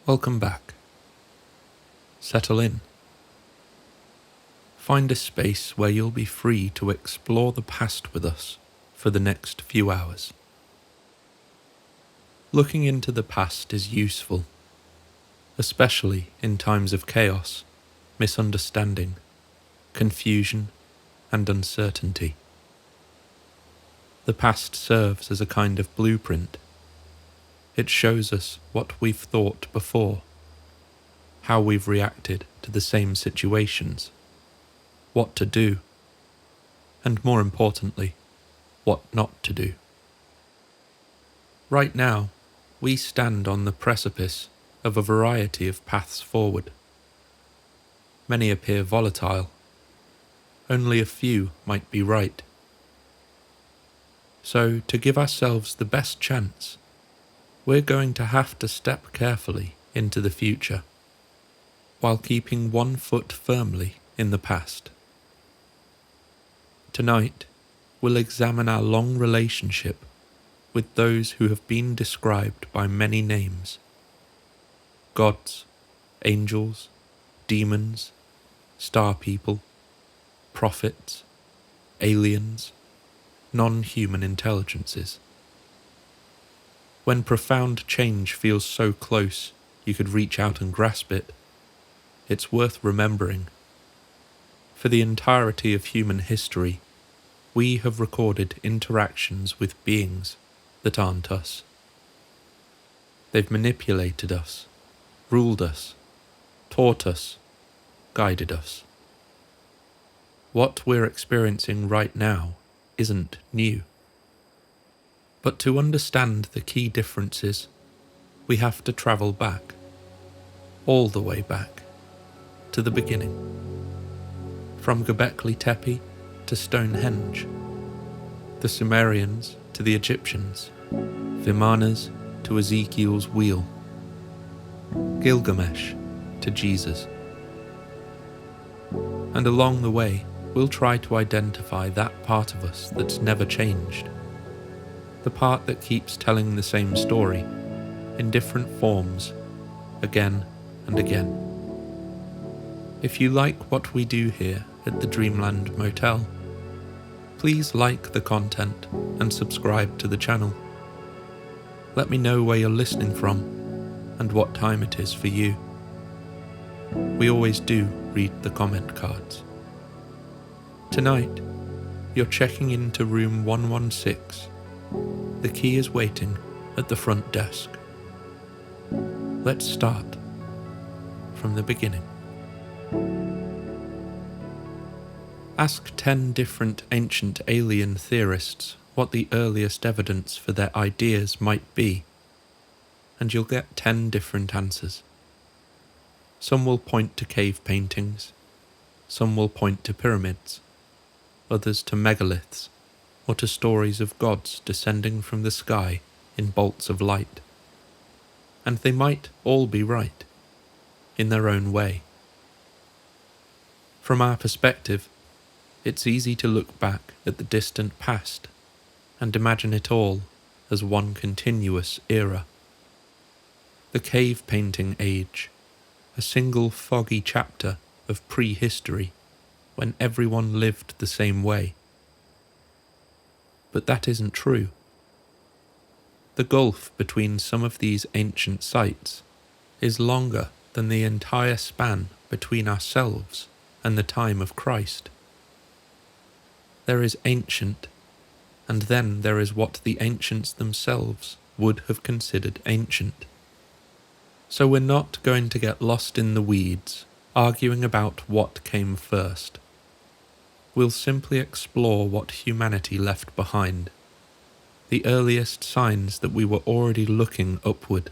Welcome back. Settle in. Find a space where you'll be free to explore the past with us for the next few hours. Looking into the past is useful, especially in times of chaos, misunderstanding, confusion, and uncertainty. The past serves as a kind of blueprint. It shows us what we've thought before, how we've reacted to the same situations, what to do, and more importantly, what not to do. Right now, we stand on the precipice of a variety of paths forward. Many appear volatile. Only a few might be right. So, to give ourselves the best chance, we're going to have to step carefully into the future, while keeping one foot firmly in the past. Tonight, we'll examine our long relationship with those who have been described by many names: gods, angels, demons, star people, prophets, aliens, non-human intelligences. When profound change feels so close you could reach out and grasp it, it's worth remembering. For the entirety of human history, we have recorded interactions with beings that aren't us. They've manipulated us, ruled us, taught us, guided us. What we're experiencing right now isn't new. But to understand the key differences, we have to travel back, all the way back, to the beginning. From Göbekli Tepe to Stonehenge, the Sumerians to the Egyptians, Vimanas to Ezekiel's wheel, Gilgamesh to Jesus. And along the way, we'll try to identify that part of us that's never changed, the part that keeps telling the same story, in different forms, again and again. If you like what we do here at the Dreamland Motel, please like the content and subscribe to the channel. Let me know where you're listening from and what time it is for you. We always do read the comment cards. Tonight, you're checking into room 116. The key is waiting at the front desk. Let's start from the beginning. Ask 10 different ancient alien theorists what the earliest evidence for their ideas might be, and you'll get 10 different answers. Some will point to cave paintings, some will point to pyramids, others to megaliths, or to stories of gods descending from the sky in bolts of light. And they might all be right, in their own way. From our perspective, it's easy to look back at the distant past and imagine it all as one continuous era. The cave painting age, a single foggy chapter of prehistory when everyone lived the same way. But that isn't true. The gulf between some of these ancient sites is longer than the entire span between ourselves and the time of Christ. There is ancient, and then there is what the ancients themselves would have considered ancient. So we're not going to get lost in the weeds, arguing about what came first. We'll simply explore what humanity left behind, the earliest signs that we were already looking upward,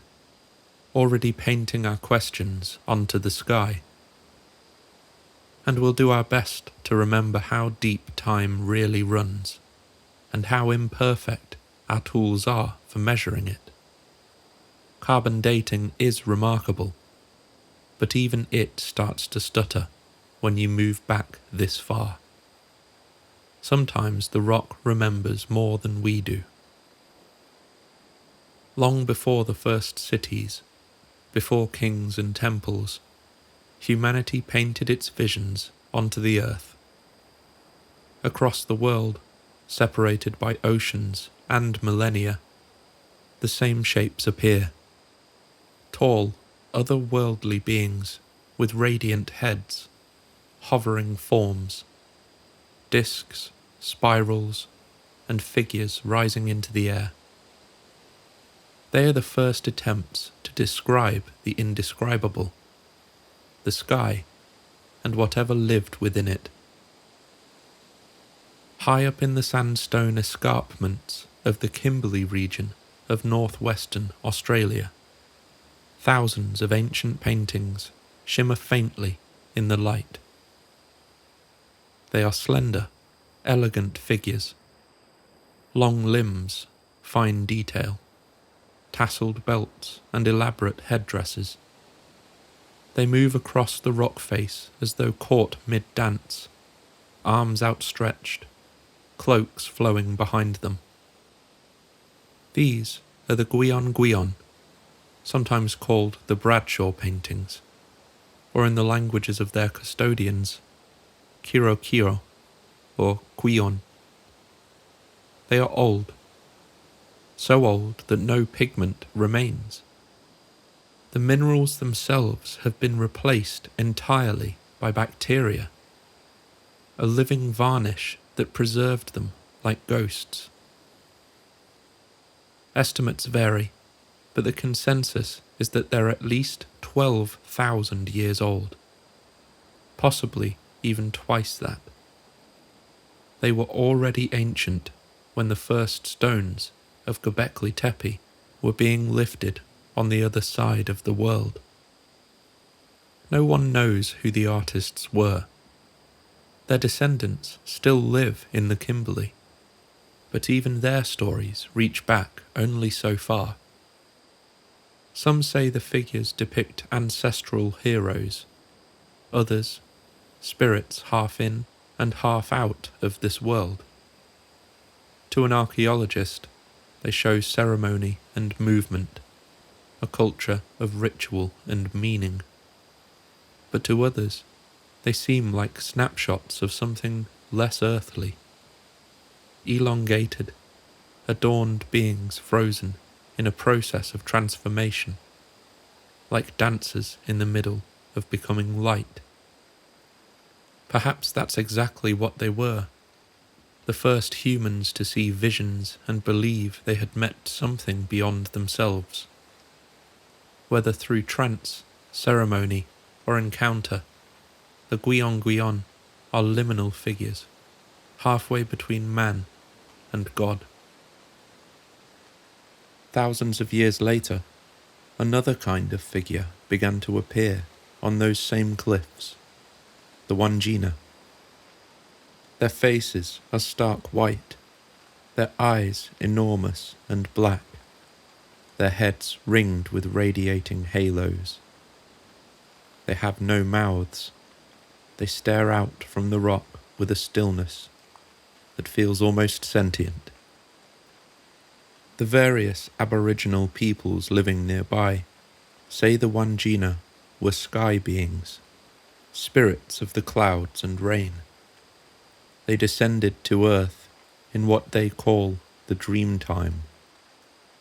already painting our questions onto the sky. And we'll do our best to remember how deep time really runs, and how imperfect our tools are for measuring it. Carbon dating is remarkable, but even it starts to stutter when you move back this far. Sometimes the rock remembers more than we do. Long before the first cities, Before kings and temples, humanity painted its visions onto the earth. Across the world, separated by oceans and millennia, the same shapes appear. Tall, otherworldly beings with radiant heads, hovering forms, discs, spirals, and figures rising into the air. They are the first attempts to describe the indescribable, the sky, and whatever lived within it. High up in the sandstone escarpments of the Kimberley region of northwestern Australia, thousands of ancient paintings shimmer faintly in the light. They are slender, elegant figures, long limbs, fine detail, tasselled belts and elaborate headdresses. They move across the rock face as though caught mid-dance, arms outstretched, cloaks flowing behind them. These are the Guion, sometimes called the Bradshaw paintings, or in the languages of their custodians, Kiro or Guion. They are old, so old that no pigment remains. The minerals themselves have been replaced entirely by bacteria, a living varnish that preserved them like ghosts. Estimates vary, but the consensus is that they're at least 12,000 years old, possibly even twice that. They were already ancient when the first stones of Göbekli Tepe were being lifted on the other side of the world. No one knows who the artists were. Their descendants still live in the Kimberley, but even their stories reach back only so far. Some say the figures depict ancestral heroes, others, spirits half in and half out of this world. To an archaeologist, they show ceremony and movement, a culture of ritual and meaning. But to others, they seem like snapshots of something less earthly. Elongated, adorned beings frozen in a process of transformation, like dancers in the middle of becoming light. Perhaps that's exactly what they were, the first humans to see visions and believe they had met something beyond themselves. Whether through trance, ceremony, or encounter, the Guion are liminal figures, halfway between man and God. Thousands of years later, another kind of figure began to appear on those same cliffs, the Wandjina. Their faces are stark white, their eyes enormous and black, their heads ringed with radiating halos. They have no mouths. They stare out from the rock with a stillness that feels almost sentient. The various Aboriginal peoples living nearby say the Wandjina were sky beings, spirits of the clouds and rain. They descended to earth in what they call the dream time,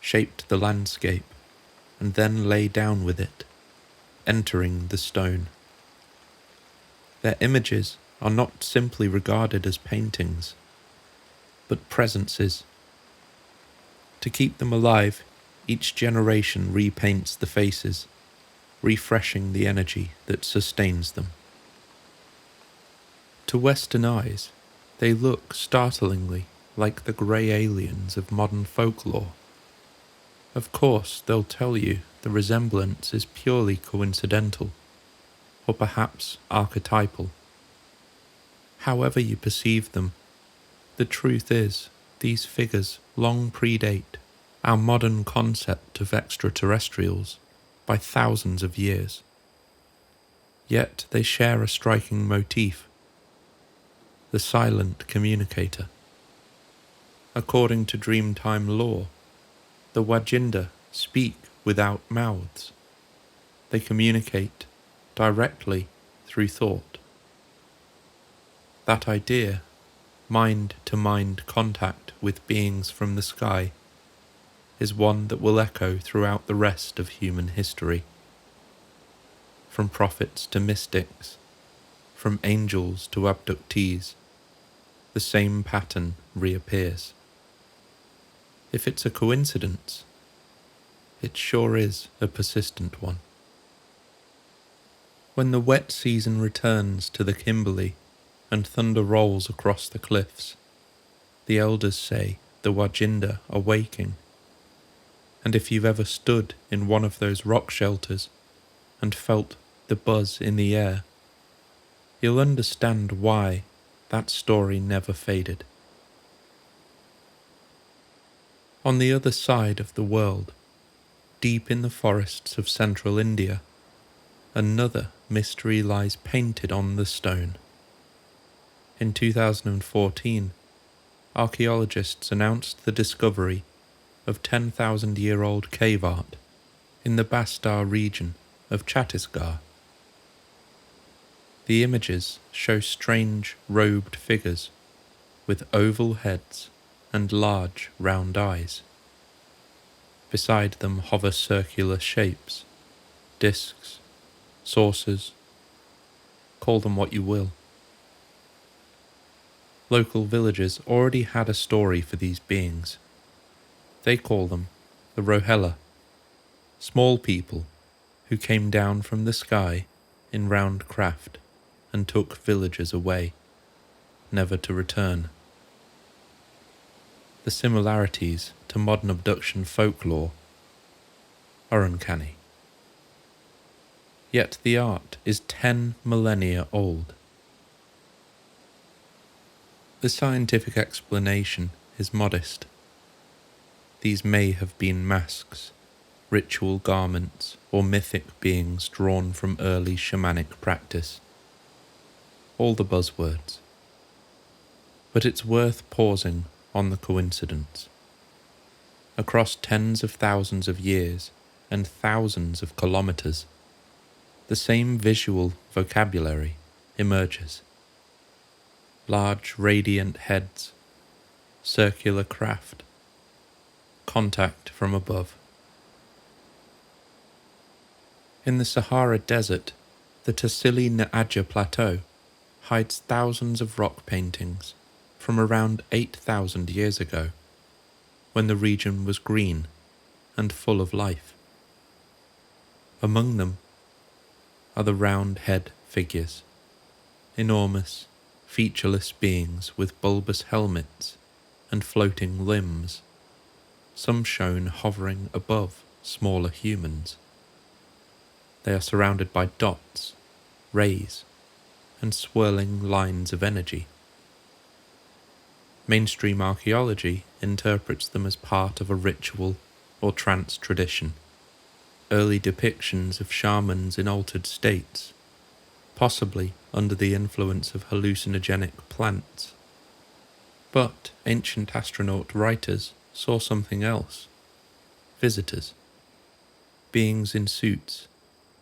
shaped the landscape, and then lay down with it, entering the stone. Their images are not simply regarded as paintings, but presences. To keep them alive, each generation repaints the faces, refreshing the energy that sustains them. To Western eyes, they look startlingly like the grey aliens of modern folklore. Of course, they'll tell you the resemblance is purely coincidental, or perhaps archetypal. However you perceive them, the truth is these figures long predate our modern concept of extraterrestrials by thousands of years. Yet they share a striking motif: the silent communicator. According to Dreamtime lore, the Wandjina speak without mouths. They communicate directly through thought. That idea, mind-to-mind contact with beings from the sky, is one that will echo throughout the rest of human history. From prophets to mystics, from angels to abductees, the same pattern reappears. If it's a coincidence, it sure is a persistent one. When the wet season returns to the Kimberley and thunder rolls across the cliffs, the elders say the Wajinda are waking. And if you've ever stood in one of those rock shelters and felt the buzz in the air, you'll understand why that story never faded. On the other side of the world, deep in the forests of central India, another mystery lies painted on the stone. In 2014, archaeologists announced the discovery of 10,000-year-old cave art in the Bastar region of Chhattisgarh. The images show strange robed figures with oval heads and large round eyes. Beside them hover circular shapes, discs, saucers, call them what you will. Local villagers already had a story for these beings. They call them the Rohela, small people who came down from the sky in round craft and took villagers away, never to return. The similarities to modern abduction folklore are uncanny. Yet the art is 10 millennia old. The scientific explanation is modest. These may have been masks, ritual garments, or mythic beings drawn from early shamanic practice. All the buzzwords. But it's worth pausing on the coincidence. Across tens of thousands of years and thousands of kilometers, the same visual vocabulary emerges. Large radiant heads, circular craft, contact from above. In the Sahara Desert, the Tassili N'Ajjer Plateau hides thousands of rock paintings from around 8,000 years ago, when the region was green and full of life. Among them are the round head figures, enormous, featureless beings with bulbous helmets and floating limbs, some shown hovering above smaller humans. They are surrounded by dots, rays, and swirling lines of energy. Mainstream archaeology interprets them as part of a ritual or trance tradition, early depictions of shamans in altered states, possibly under the influence of hallucinogenic plants. But ancient astronaut writers saw something else. Visitors, beings in suits,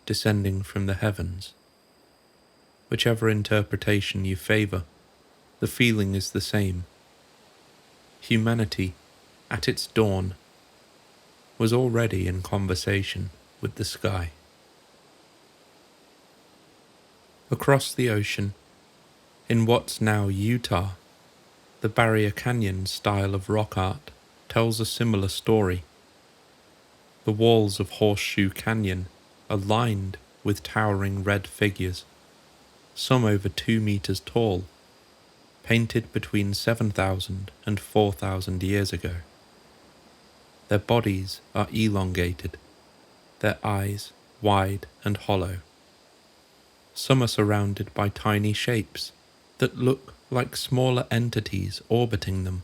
descending from the heavens. Whichever interpretation you favour, the feeling is the same. Humanity, at its dawn, was already in conversation with the sky. Across the ocean, in what's now Utah, the Barrier Canyon style of rock art tells a similar story. The walls of Horseshoe Canyon are lined with towering red figures, some over 2 meters tall, painted between 7,000 and 4,000 years ago. Their bodies are elongated, their eyes wide and hollow. Some are surrounded by tiny shapes that look like smaller entities orbiting them.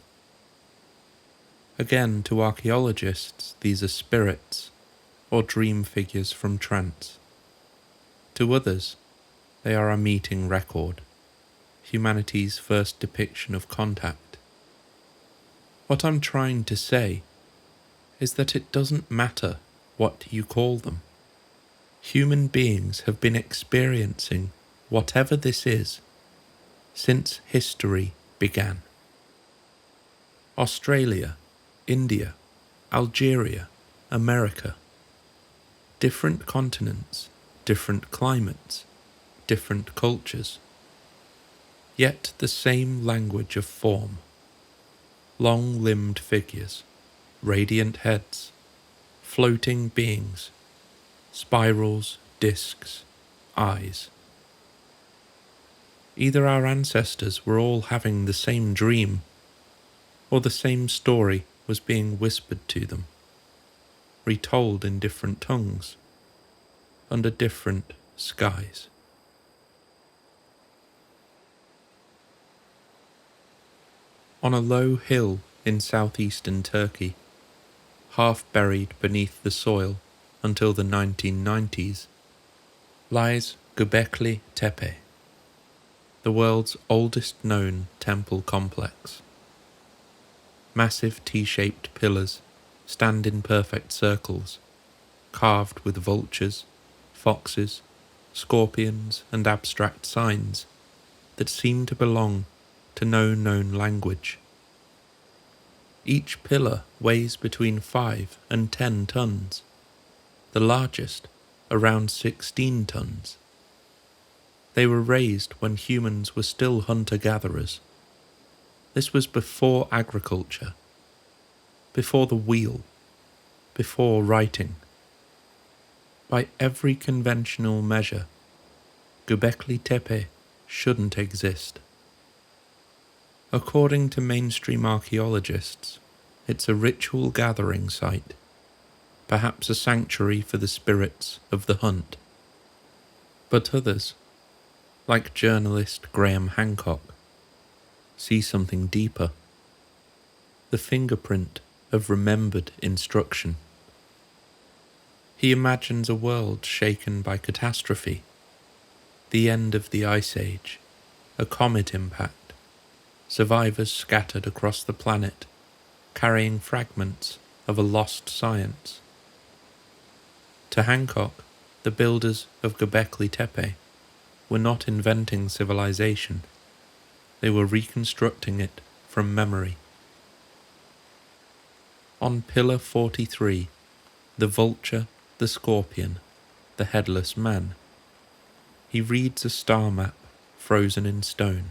Again, to archaeologists, these are spirits or dream figures from trance. To others, they are a meeting record, humanity's first depiction of contact. What I'm trying to say is that it doesn't matter what you call them. Human beings have been experiencing whatever this is since history began. Australia, India, Algeria, America. Different continents, different climates, different cultures. Yet the same language of form. Long-limbed figures, radiant heads, floating beings, spirals, discs, eyes. Either our ancestors were all having the same dream, or the same story was being whispered to them, retold in different tongues, under different skies. On a low hill in southeastern Turkey, half buried beneath the soil until the 1990s, lies Göbekli Tepe, the world's oldest known temple complex. Massive T-shaped pillars stand in perfect circles, carved with vultures, foxes, scorpions and abstract signs that seem to belong to no known language. Each pillar weighs between 5 and 10 tons, the largest around 16 tons. They were raised when humans were still hunter-gatherers. This was before agriculture, before the wheel, before writing. By every conventional measure, Göbekli Tepe shouldn't exist. According to mainstream archaeologists, it's a ritual gathering site, perhaps a sanctuary for the spirits of the hunt. But others, like journalist Graham Hancock, see something deeper. The fingerprint of remembered instruction. He imagines a world shaken by catastrophe, the end of the Ice Age, a comet impact, survivors scattered across the planet, carrying fragments of a lost science. To Hancock, the builders of Göbekli Tepe were not inventing civilization, they were reconstructing it from memory. On Pillar 43, the vulture, the scorpion, the headless man, he reads a star map frozen in stone,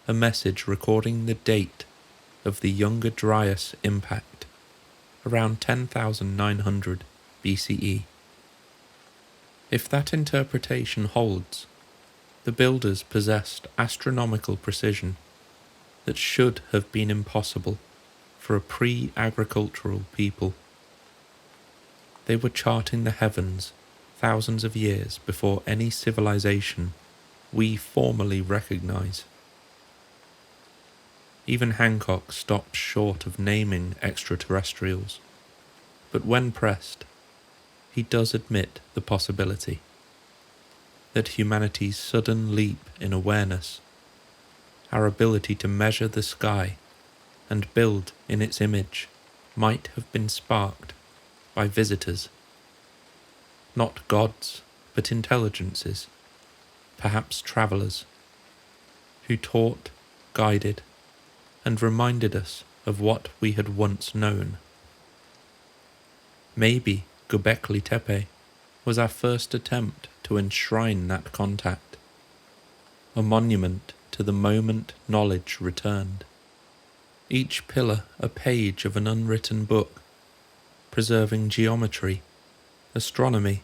a message recording the date of the Younger Dryas impact, around 10,900 BCE. If that interpretation holds, the builders possessed astronomical precision that should have been impossible for a pre-agricultural people. They were charting the heavens thousands of years before any civilization we formally recognize. Even Hancock stopped short of naming extraterrestrials, but when pressed, he does admit the possibility that humanity's sudden leap in awareness, our ability to measure the sky and build in its image, might have been sparked by visitors. Not gods, but intelligences, perhaps travellers, who taught, guided, and reminded us of what we had once known. Maybe Göbekli Tepe was our first attempt to enshrine that contact, a monument to the moment knowledge returned. Each pillar a page of an unwritten book, preserving geometry, astronomy,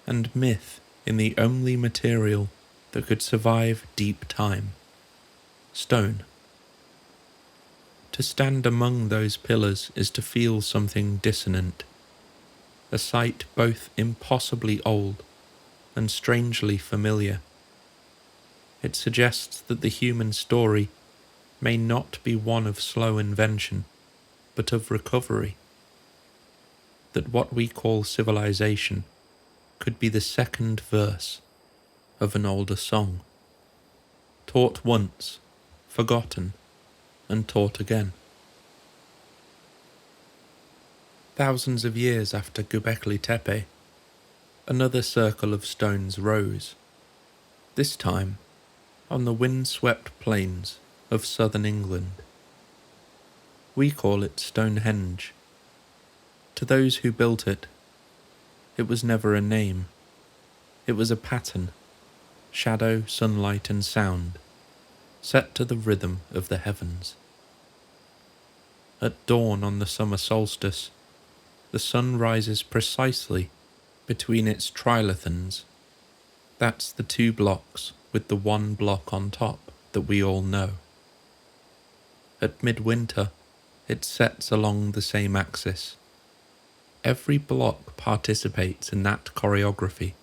and myth in the only material that could survive deep time, stone. To stand among those pillars is to feel something dissonant, a sight both impossibly old and strangely familiar. It suggests that the human story may not be one of slow invention, but of recovery. That what we call civilization could be the second verse of an older song, taught once, forgotten, and taught again. Thousands of years after Göbekli Tepe, Another circle of stones rose, this time on the wind-swept plains of southern England. We call it Stonehenge. To those who built it, it was never a name. It was a pattern, shadow, sunlight and sound, set to the rhythm of the heavens. At dawn on the summer solstice, the sun rises precisely between its trilithons. That's the two blocks with the one block on top that we all know. At midwinter, it sets along the same axis. Every block participates in that choreography.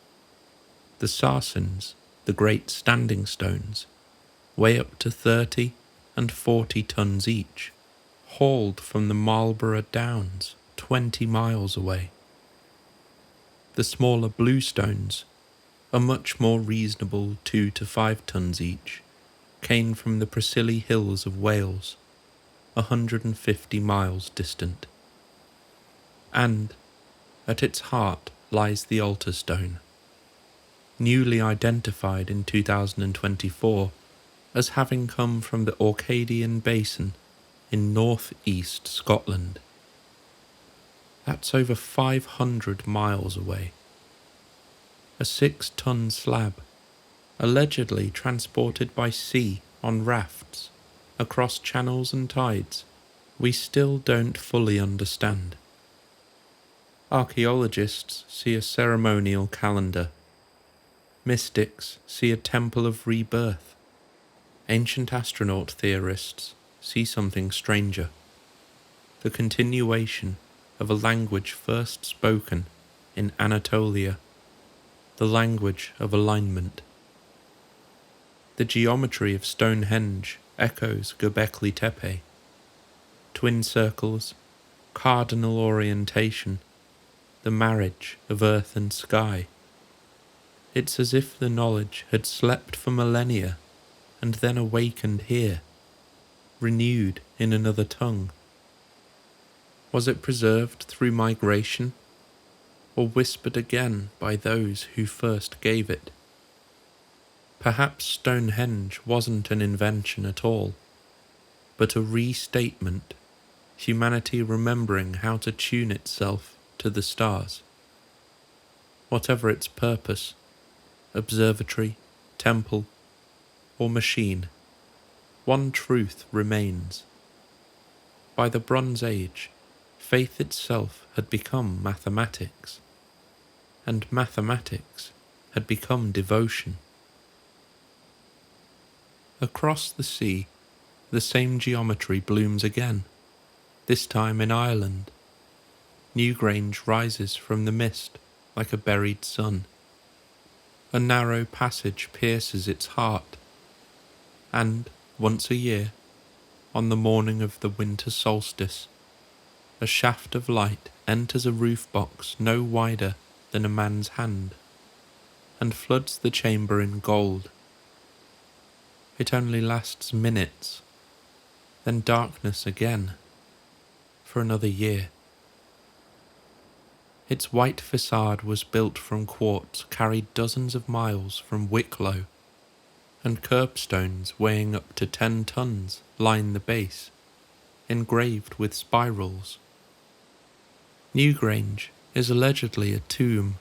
The sarsens, the great standing stones, weigh up to 30 and 40 tons each, hauled from the Marlborough Downs 20 miles away. The smaller blue stones, a much more reasonable 2 to 5 tons each, came from the Preseli Hills of Wales, 150 miles distant. And at its heart lies the altar stone, newly identified in 2024 as having come from the Orcadian Basin in north-east Scotland. That's over 500 miles away. A 6-ton slab, allegedly transported by sea on rafts across channels and tides we still don't fully understand. Archaeologists see a ceremonial calendar. Mystics see a temple of rebirth. Ancient astronaut theorists see something stranger. The continuation of a language first spoken in Anatolia, the language of alignment. The geometry of Stonehenge echoes Göbekli Tepe. Twin circles, cardinal orientation, the marriage of earth and sky. It's as if the knowledge had slept for millennia and then awakened here, renewed in another tongue. Was it preserved through migration, or whispered again by those who first gave it? Perhaps Stonehenge wasn't an invention at all, but a restatement, humanity remembering how to tune itself to the stars. Whatever its purpose, observatory, temple, or machine, one truth remains. By the Bronze Age, faith itself had become mathematics, and mathematics had become devotion. Across the sea, the same geometry blooms again, this time in Ireland. Newgrange rises from the mist like a buried sun. A narrow passage pierces its heart, and once a year, on the morning of the winter solstice, a shaft of light enters a roof box no wider than a man's hand, and floods the chamber in gold. It only lasts minutes, then darkness again, for another year. Its white facade was built from quartz carried dozens of miles from Wicklow, and curbstones weighing up to 10 tons line the base, engraved with spirals. Newgrange is allegedly a tomb.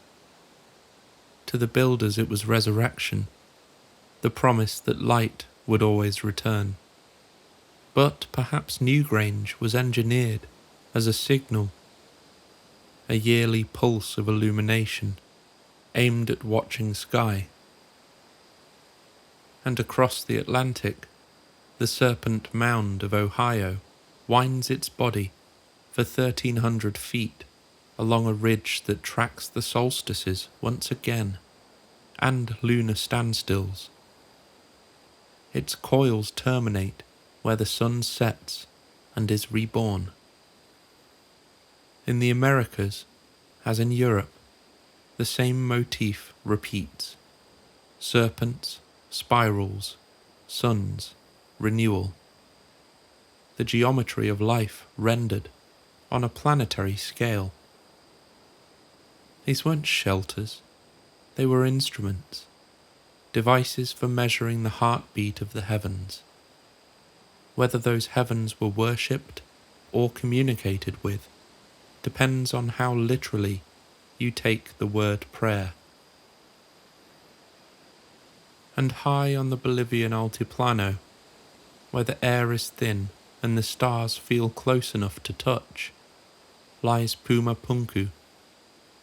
To the builders it was resurrection, the promise that light would always return. But perhaps Newgrange was engineered as a signal, a yearly pulse of illumination aimed at watching sky. And across the Atlantic, the Serpent Mound of Ohio winds its body for 1,300 feet along a ridge that tracks the solstices once again, and lunar standstills. Its coils terminate where the sun sets and is reborn. In the Americas, as in Europe, the same motif repeats. Serpents, spirals, suns, renewal. The geometry of life rendered on a planetary scale. These weren't shelters They were instruments, devices for measuring the heartbeat of the heavens. Whether those heavens were worshipped or communicated with depends on how literally you take the word prayer. And high on the Bolivian altiplano, where the air is thin and the stars feel close enough to touch, lies Puma Punku,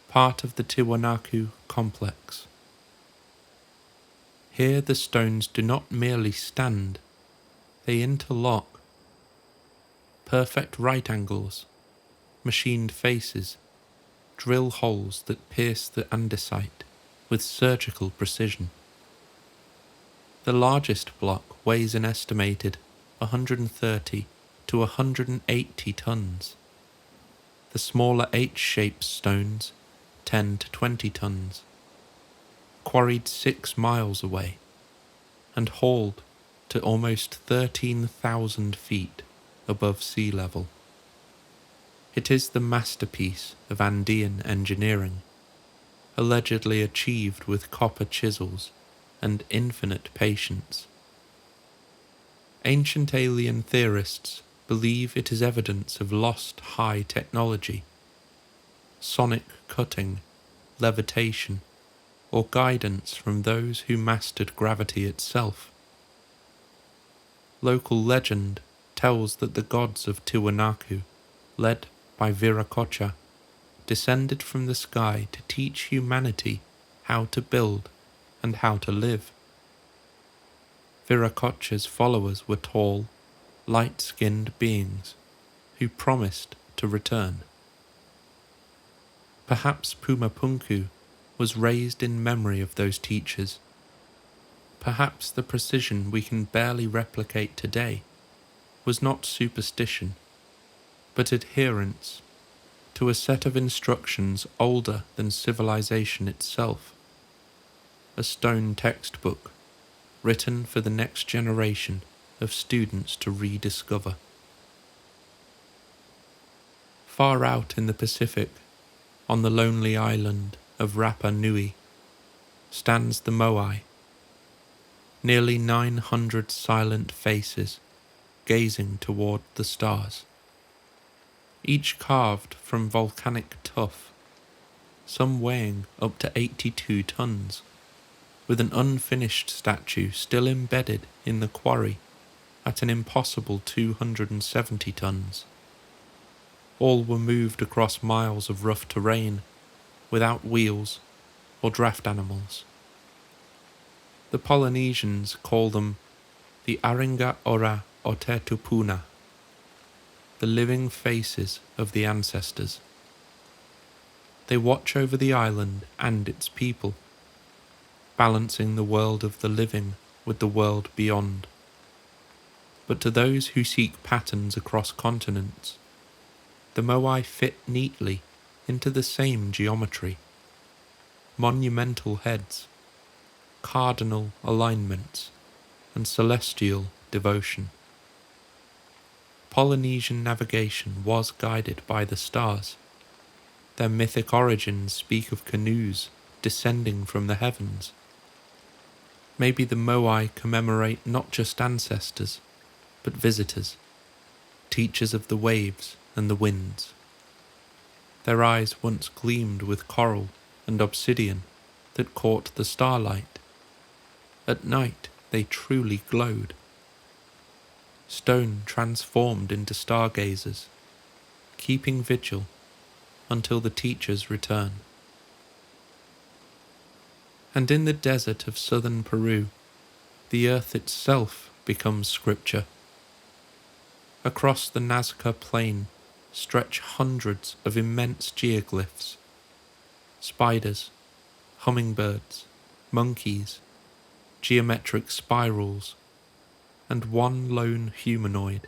part of the Tiwanaku complex. Here the stones do not merely stand, they interlock. Perfect right angles, machined faces, drill holes that pierce the andesite with surgical precision. The largest block weighs an estimated 130 to 180 tons. The smaller H-shaped stones 10 to 20 tons, quarried 6 miles away and hauled to almost 13,000 feet above sea level. It is the masterpiece of Andean engineering, allegedly achieved with copper chisels and infinite patience. Ancient alien theorists believe it is evidence of lost high technology, sonic cutting, levitation, or guidance from those who mastered gravity itself. Local legend tells that the gods of Tiwanaku, led by Viracocha, descended from the sky to teach humanity how to build and how to live. Viracocha's followers were tall, light-skinned beings who promised to return. Perhaps Puma Punku was raised in memory of those teachers. Perhaps the precision we can barely replicate today was not superstition, but adherence to a set of instructions older than civilization itself, a stone textbook written for the next generation of students to rediscover. Far out in the Pacific, on the lonely island of Rapa Nui, stands the Moai, nearly 900 silent faces gazing toward the stars, each carved from volcanic tuff, some weighing up to 82 tons, with an unfinished statue still embedded in the quarry at an impossible 270 tons. All were moved across miles of rough terrain, without wheels or draft animals. The Polynesians call them the Aringa Ora Otetupuna, the living faces of the ancestors. They watch over the island and its people, balancing the world of the living with the world beyond. But to those who seek patterns across continents, the Moai fit neatly into the same geometry. Monumental heads, cardinal alignments, and celestial devotion. Polynesian navigation was guided by the stars. Their mythic origins speak of canoes descending from the heavens. Maybe the Moai commemorate not just ancestors, but visitors, teachers of the waves and the winds. Their eyes once gleamed with coral and obsidian that caught the starlight. At night they truly glowed. Stone transformed into stargazers, keeping vigil until the teachers return. And in the desert of southern Peru, the earth itself becomes scripture. Across the Nazca Plain stretch hundreds of immense geoglyphs, spiders, hummingbirds, monkeys, geometric spirals, and one lone humanoid,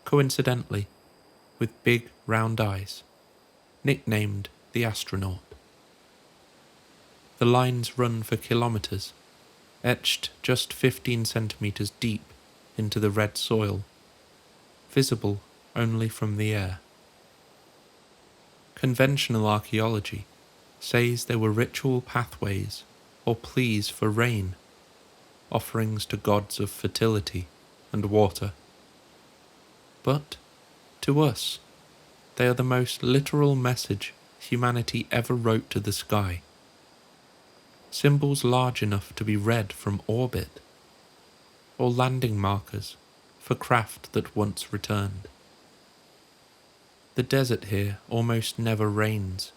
coincidentally with big round eyes, nicknamed the astronaut. The lines run for kilometers, etched just 15 centimeters deep into the red soil, visible only from the air. Conventional archaeology says they were ritual pathways or pleas for rain, offerings to gods of fertility and water. But, to us, they are the most literal message humanity ever wrote to the sky. Symbols large enough to be read from orbit, or landing markers for craft that once returned. The desert here almost never rains.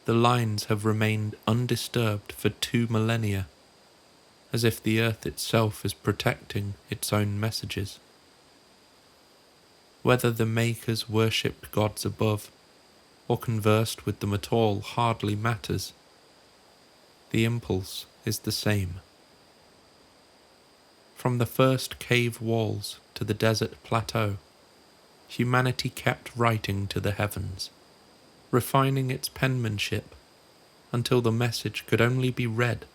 The lines have remained undisturbed for 2 millennia, as if the earth itself is protecting its own messages. Whether the makers worshipped gods above or conversed with them at all hardly matters. The impulse is the same. From the first cave walls to the desert plateau, humanity kept writing to the heavens, refining its penmanship until the message could only be read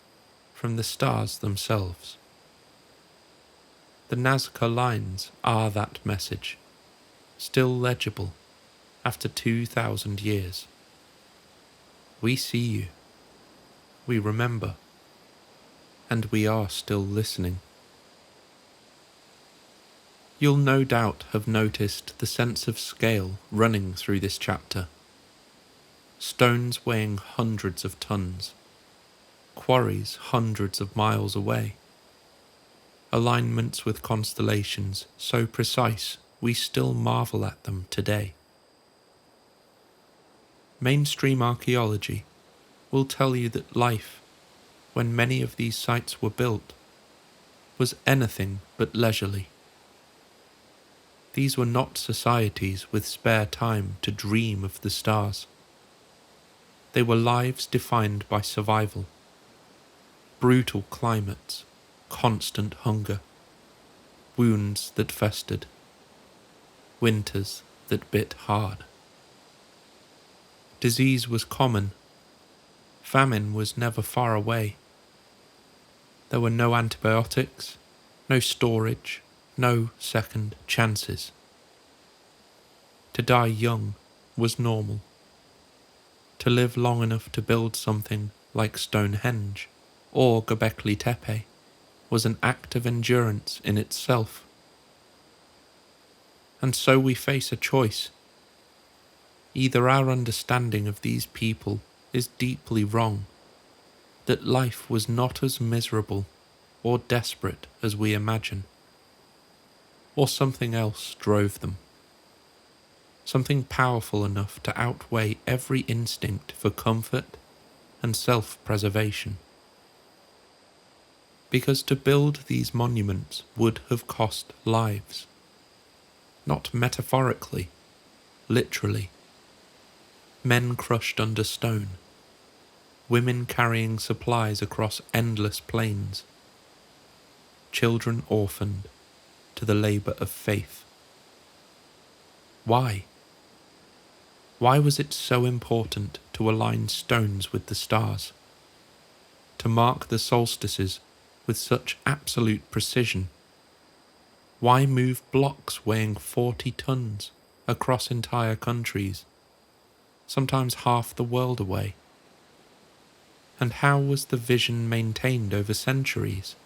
from the stars themselves. The Nazca lines are that message, still legible after 2,000 years. We see you, we remember, and we are still listening. You'll no doubt have noticed the sense of scale running through this chapter. Stones weighing hundreds of tons, quarries hundreds of miles away, alignments with constellations so precise we still marvel at them today. Mainstream archaeology will tell you that life, when many of these sites were built, was anything but leisurely. These were not societies with spare time to dream of the stars. They were lives defined by survival, brutal climates, constant hunger, wounds that festered, winters that bit hard. Disease was common. Famine was never far away. There were no antibiotics, no storage, no second chances. To die young was normal. To live long enough to build something like Stonehenge or Göbekli Tepe was an act of endurance in itself. And so we face a choice. Either our understanding of these people is deeply wrong, that life was not as miserable or desperate as we imagine, or something else drove them. Something powerful enough to outweigh every instinct for comfort and self-preservation. Because to build these monuments would have cost lives. Not metaphorically, literally. Men crushed under stone, women carrying supplies across endless plains, children orphaned to the labour of faith. Why? Why was it so important to align stones with the stars? To mark the solstices with such absolute precision? Why move blocks weighing 40 tons across entire countries, sometimes half the world away? And how was the vision maintained over centuries,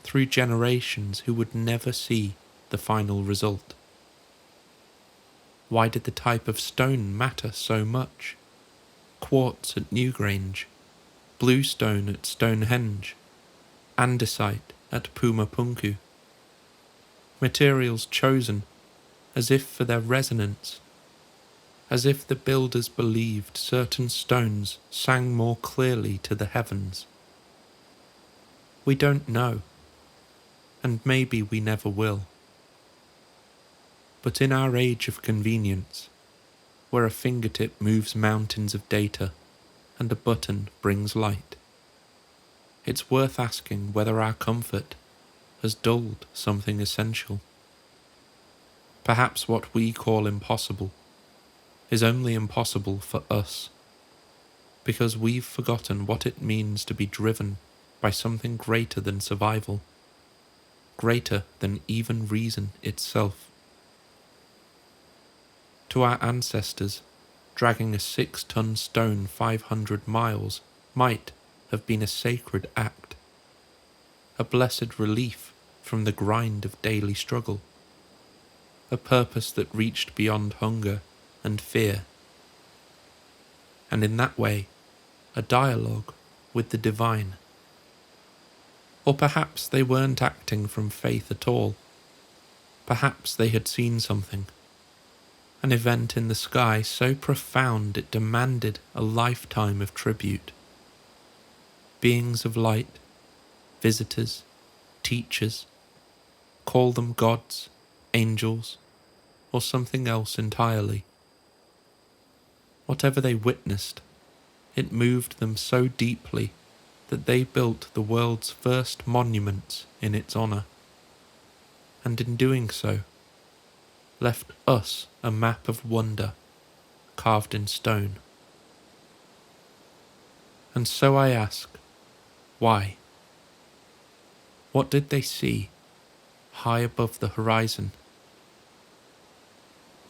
through generations who would never see the final result? Why did the type of stone matter so much? Quartz at Newgrange, bluestone at Stonehenge, andesite at Pumapunku. Materials chosen as if for their resonance, as if the builders believed certain stones sang more clearly to the heavens. We don't know, and maybe we never will. But in our age of convenience, where a fingertip moves mountains of data and a button brings light, it's worth asking whether our comfort has dulled something essential. Perhaps what we call impossible is only impossible for us, because we've forgotten what it means to be driven by something greater than survival, greater than even reason itself. To our ancestors, dragging a 6-ton stone 500 miles might have been a sacred act, a blessed relief from the grind of daily struggle, a purpose that reached beyond hunger and fear, and in that way, a dialogue with the divine. Or perhaps they weren't acting from faith at all. Perhaps they had seen something, an event in the sky so profound it demanded a lifetime of tribute. Beings of light, visitors, teachers, call them gods, angels, or something else entirely. Whatever they witnessed, it moved them so deeply that they built the world's first monuments in its honor, and in doing so, left us a map of wonder carved in stone. And so I ask, why? What did they see high above the horizon?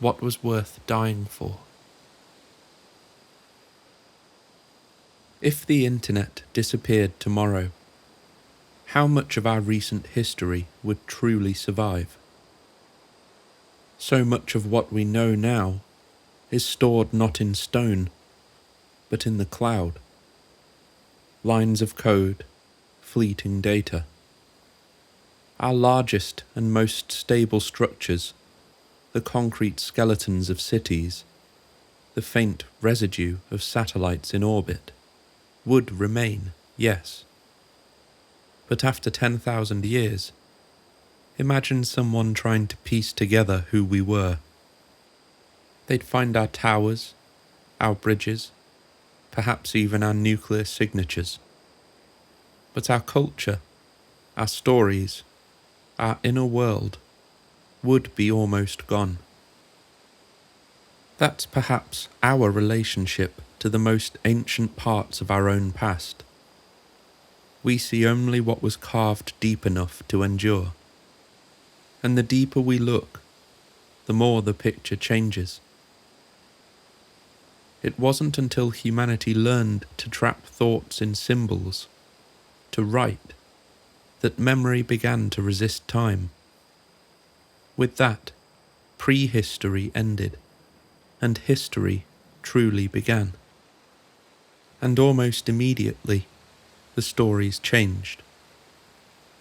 What was worth dying for? If the internet disappeared tomorrow, how much of our recent history would truly survive? So much of what we know now is stored not in stone, but in the cloud. Lines of code, fleeting data. Our largest and most stable structures, the concrete skeletons of cities, the faint residue of satellites in orbit, would remain, yes. But after 10,000 years, imagine someone trying to piece together who we were. They'd find our towers, our bridges, perhaps even our nuclear signatures. But our culture, our stories, our inner world would be almost gone. That's perhaps our relationship to the most ancient parts of our own past. We see only what was carved deep enough to endure. And the deeper we look, the more the picture changes. It wasn't until humanity learned to trap thoughts in symbols, to write, that memory began to resist time. With that, prehistory ended, and history truly began. And almost immediately, the stories changed.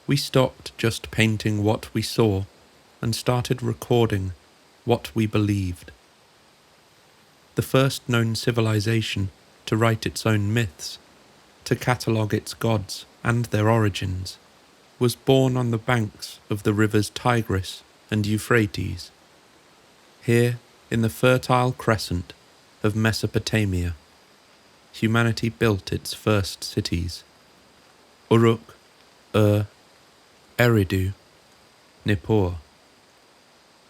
We stopped just painting what we saw and started recording what we believed. The first known civilization to write its own myths, to catalogue its gods and their origins, was born on the banks of the rivers Tigris and Euphrates, here in the fertile crescent of Mesopotamia. Humanity built its first cities: Uruk, Eridu, Nippur.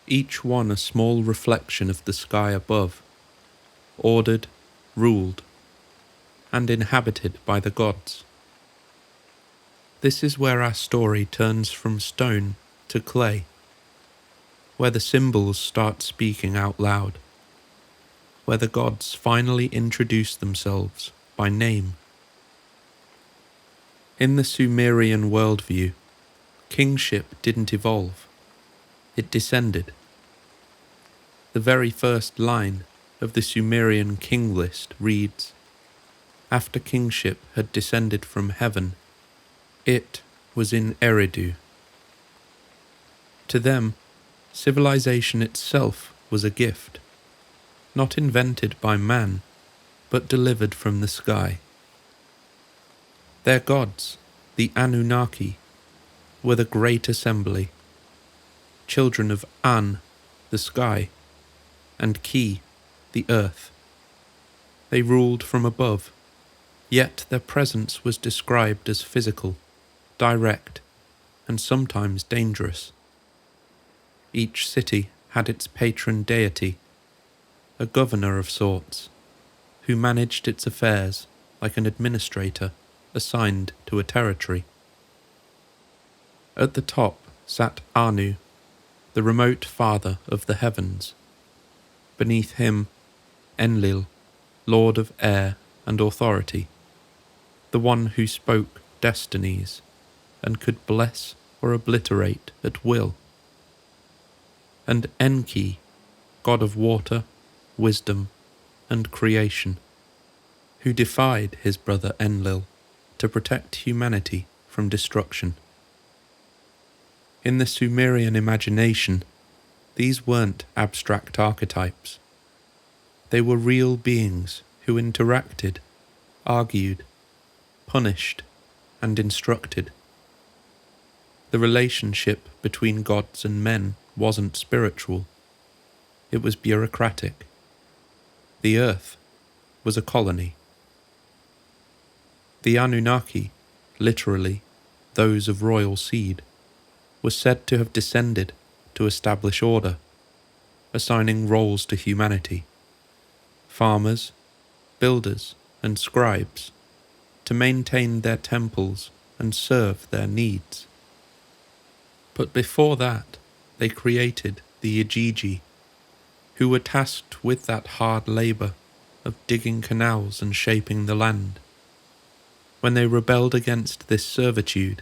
Each one a small reflection of the sky above, ordered, ruled, and inhabited by the gods. This is where our story turns from stone to clay, where the symbols start speaking out loud, where the gods finally introduce themselves by name. In the Sumerian worldview, kingship didn't evolve, it descended. The very first line of the Sumerian king list reads, "After kingship had descended from heaven, it was in Eridu." To them, civilization itself was a gift, not invented by man, but delivered from the sky. Their gods, the Anunnaki, were the great assembly, children of An, the sky, and Ki, the earth. They ruled from above, yet their presence was described as physical, direct, and sometimes dangerous. Each city had its patron deity, a governor of sorts, who managed its affairs like an administrator assigned to a territory. At the top sat Anu, the remote father of the heavens. Beneath him, Enlil, lord of air and authority, the one who spoke destinies and could bless or obliterate at will, and Enki, god of water, wisdom, and creation, who defied his brother Enlil to protect humanity from destruction. In the Sumerian imagination, these weren't abstract archetypes. They were real beings who interacted, argued, punished, and instructed. The relationship between gods and men wasn't spiritual. It was bureaucratic. The earth was a colony. The Anunnaki, literally those of royal seed, were said to have descended to establish order, assigning roles to humanity: farmers, builders, and scribes, to maintain their temples and serve their needs. But before that, they created the Igigi, who were tasked with that hard labour of digging canals and shaping the land. When they rebelled against this servitude,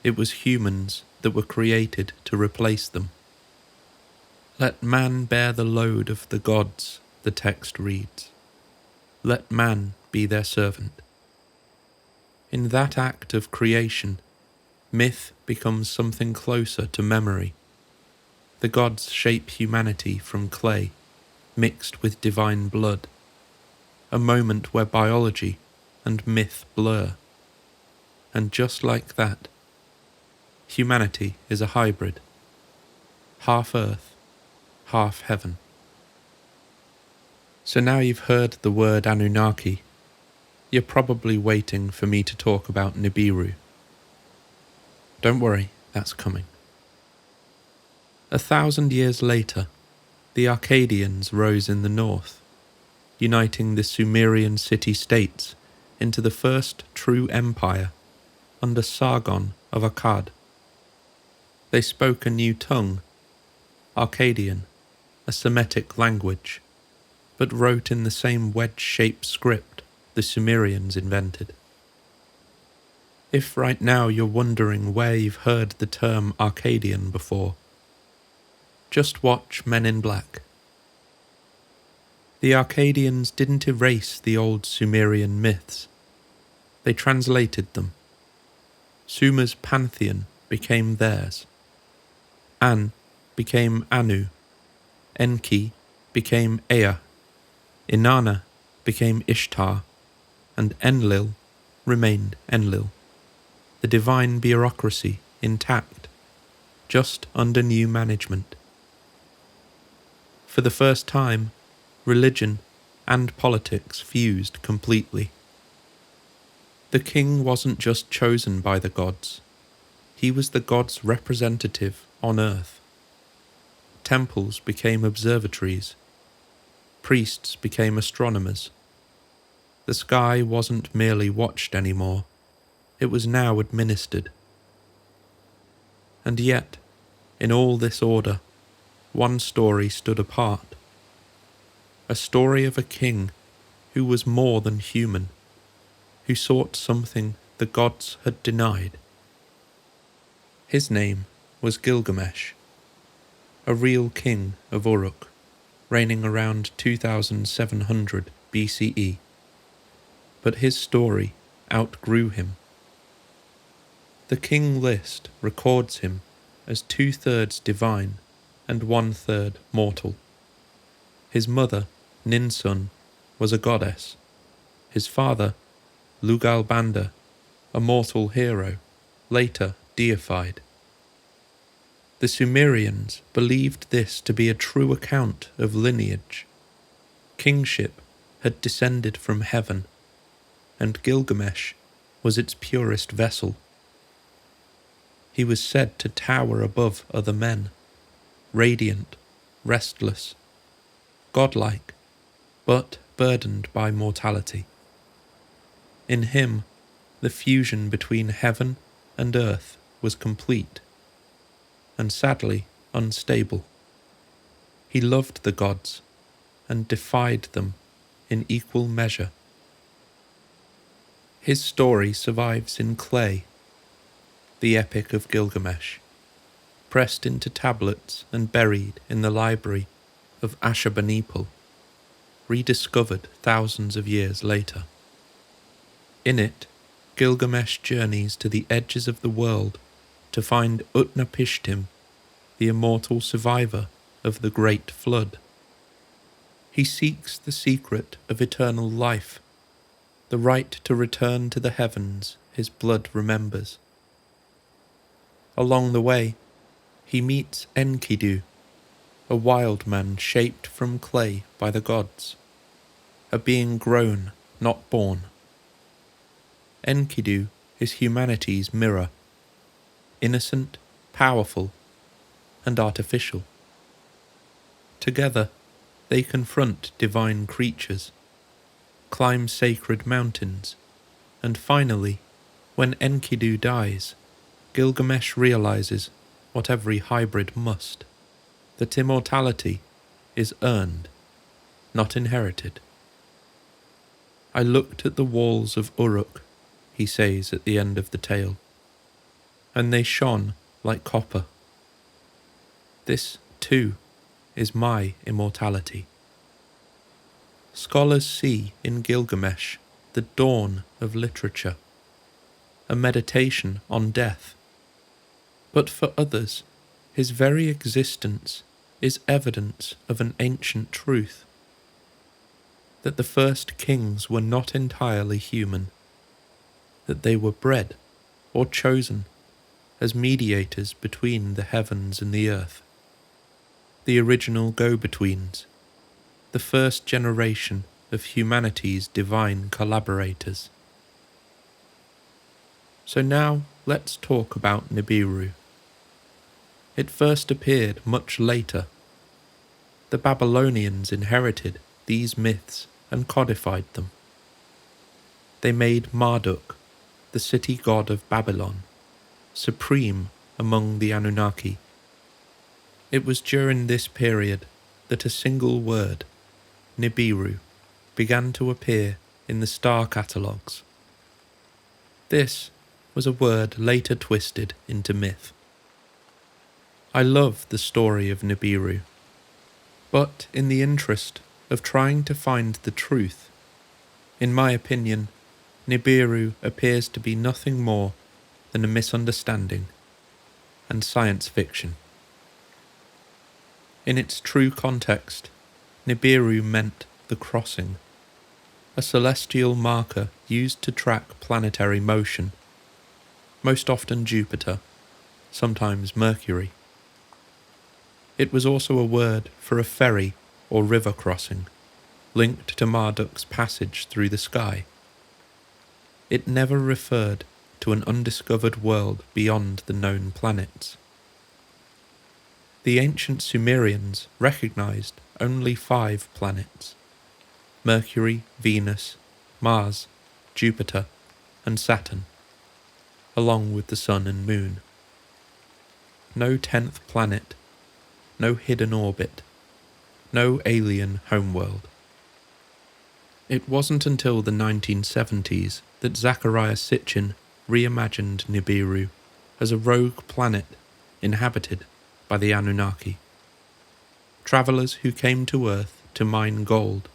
it was humans that were created to replace them. Let man bear the load of the gods, the text reads. Let man be their servant. In that act of creation, myth becomes something closer to memory. The gods shape humanity from clay, mixed with divine blood, a moment where biology and myth blur. And just like that, humanity is a hybrid, half earth, half heaven. So now you've heard the word Anunnaki, you're probably waiting for me to talk about Nibiru. Don't worry, that's coming. 1,000 years later, the Akkadians rose in the north, uniting the Sumerian city-states into the first true empire under Sargon of Akkad. They spoke a new tongue, Akkadian, a Semitic language, but wrote in the same wedge-shaped script the Sumerians invented. If right now you're wondering where you've heard the term Akkadian before, just watch Men in Black. The Akkadians didn't erase the old Sumerian myths. They translated them. Sumer's pantheon became theirs. An became Anu. Enki became Ea. Inanna became Ishtar. And Enlil remained Enlil. The divine bureaucracy intact, just under new management. For the first time, religion and politics fused completely. The king wasn't just chosen by the gods, he was the gods' representative on earth. Temples became observatories, priests became astronomers. The sky wasn't merely watched anymore, it was now administered. And yet, in all this order, one story stood apart. A story of a king who was more than human, who sought something the gods had denied. His name was Gilgamesh, a real king of Uruk, reigning around 2700 BCE. But his story outgrew him. The king list records him as 2/3 divine and 1/3 mortal. His mother, Ninsun, was a goddess. His father, Lugalbanda, a mortal hero, later deified. The Sumerians believed this to be a true account of lineage. Kingship had descended from heaven, and Gilgamesh was its purest vessel. He was said to tower above other men, radiant, restless, godlike, but burdened by mortality. In him, the fusion between heaven and earth was complete, and sadly unstable. He loved the gods, and defied them in equal measure. His story survives in clay, the Epic of Gilgamesh, pressed into tablets and buried in the library of Ashurbanipal, rediscovered thousands of years later. In it, Gilgamesh journeys to the edges of the world to find Utnapishtim, the immortal survivor of the Great Flood. He seeks the secret of eternal life, the right to return to the heavens his blood remembers. Along the way, he meets Enkidu, a wild man shaped from clay by the gods, a being grown, not born. Enkidu is humanity's mirror, innocent, powerful, and artificial. Together, they confront divine creatures, climb sacred mountains, and finally, when Enkidu dies, Gilgamesh realizes what every hybrid must, that immortality is earned, not inherited. I looked at the walls of Uruk, he says at the end of the tale, and they shone like copper. This, too, is my immortality. Scholars see in Gilgamesh the dawn of literature, a meditation on death. But for others, his very existence is evidence of an ancient truth, that the first kings were not entirely human, that they were bred or chosen as mediators between the heavens and the earth, the original go-betweens, the first generation of humanity's divine collaborators. So now let's talk about Nibiru. It first appeared much later. The Babylonians inherited these myths and codified them. They made Marduk, the city god of Babylon, supreme among the Anunnaki. It was during this period that a single word, Nibiru, began to appear in the star catalogues. This was a word later twisted into myth. I love the story of Nibiru, but in the interest of trying to find the truth, in my opinion, Nibiru appears to be nothing more than a misunderstanding and science fiction. In its true context, Nibiru meant the crossing, a celestial marker used to track planetary motion, most often Jupiter, sometimes Mercury. It was also a word for a ferry or river crossing, linked to Marduk's passage through the sky. It never referred to an undiscovered world beyond the known planets. The ancient Sumerians recognized only 5 planets: Mercury, Venus, Mars, Jupiter, and Saturn, along with the Sun and Moon. No 10th planet, no hidden orbit, no alien homeworld. It wasn't until the 1970s that Zecharia Sitchin reimagined Nibiru as a rogue planet inhabited by the Anunnaki. Travellers who came to Earth to mine gold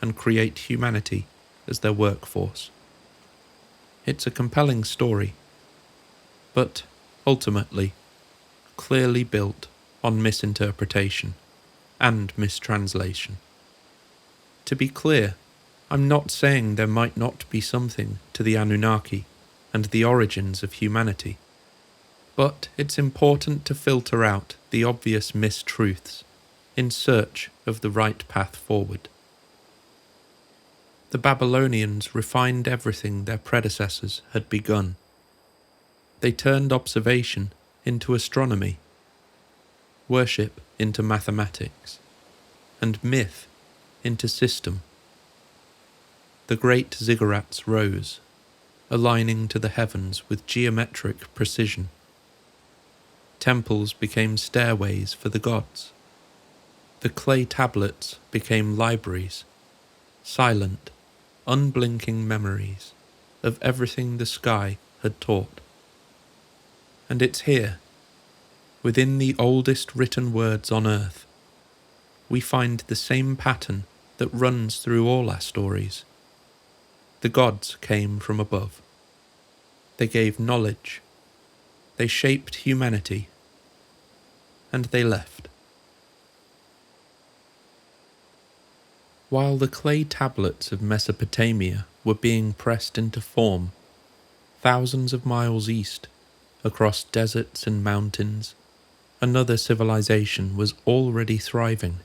and create humanity as their workforce. It's a compelling story, but ultimately clearly built on misinterpretation and mistranslation. To be clear, I'm not saying there might not be something to the Anunnaki and the origins of humanity, but it's important to filter out the obvious mistruths in search of the right path forward. The Babylonians refined everything their predecessors had begun. They turned observation into astronomy, worship into mathematics, and myth into system. The great ziggurats rose, aligning to the heavens with geometric precision. Temples became stairways for the gods. The clay tablets became libraries, silent, unblinking memories of everything the sky had taught. And it's here, within the oldest written words on earth, we find the same pattern that runs through all our stories. The gods came from above. They gave knowledge. They shaped humanity. And they left. While the clay tablets of Mesopotamia were being pressed into form, thousands of miles east, across deserts and mountains, another civilization was already thriving.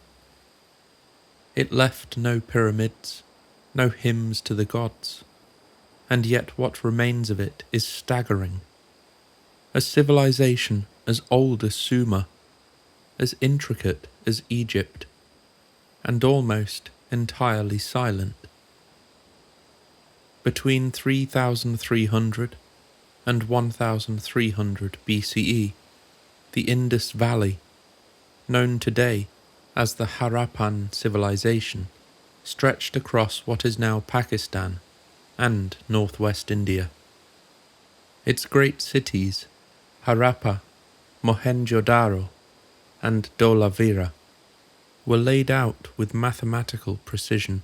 It left no pyramids, no hymns to the gods, and yet what remains of it is staggering. A civilization as old as Sumer, as intricate as Egypt, and almost entirely silent. Between 3300 and 1300 BCE, the Indus Valley, known today as the Harappan civilization, stretched across what is now Pakistan and northwest India. Its great cities, Harappa, Mohenjo-daro, and Dholavira, were laid out with mathematical precision.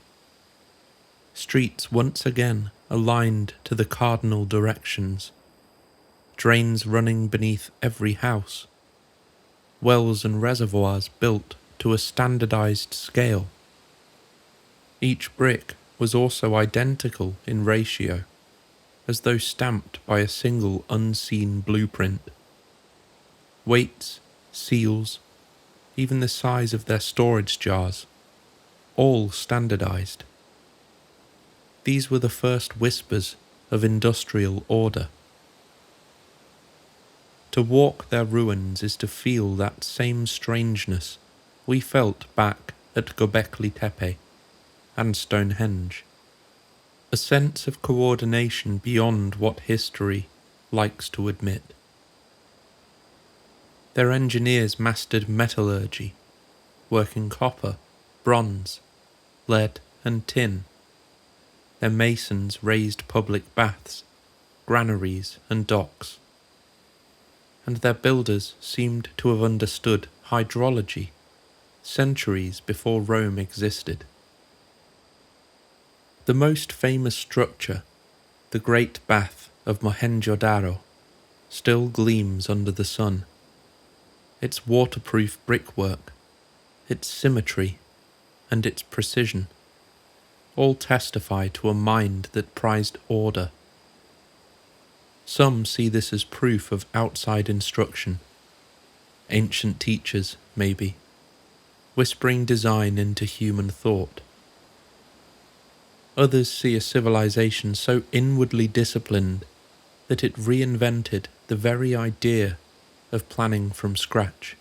Streets once again aligned to the cardinal directions, drains running beneath every house, wells and reservoirs built to a standardized scale. Each brick was also identical in ratio, as though stamped by a single unseen blueprint. Weights, seals, even the size of their storage jars, all standardized. These were the first whispers of industrial order. To walk their ruins is to feel that same strangeness we felt back at Göbekli Tepe and Stonehenge, a sense of coordination beyond what history likes to admit. Their engineers mastered metallurgy, working copper, bronze, lead and tin. Their masons raised public baths, granaries and docks. And their builders seemed to have understood hydrology centuries before Rome existed. The most famous structure, the Great Bath of Mohenjo-daro, still gleams under the sun. Its waterproof brickwork, its symmetry, and its precision all testify to a mind that prized order. Some see this as proof of outside instruction, ancient teachers, maybe, whispering design into human thought. Others see a civilization so inwardly disciplined that it reinvented the very idea of planning from scratch.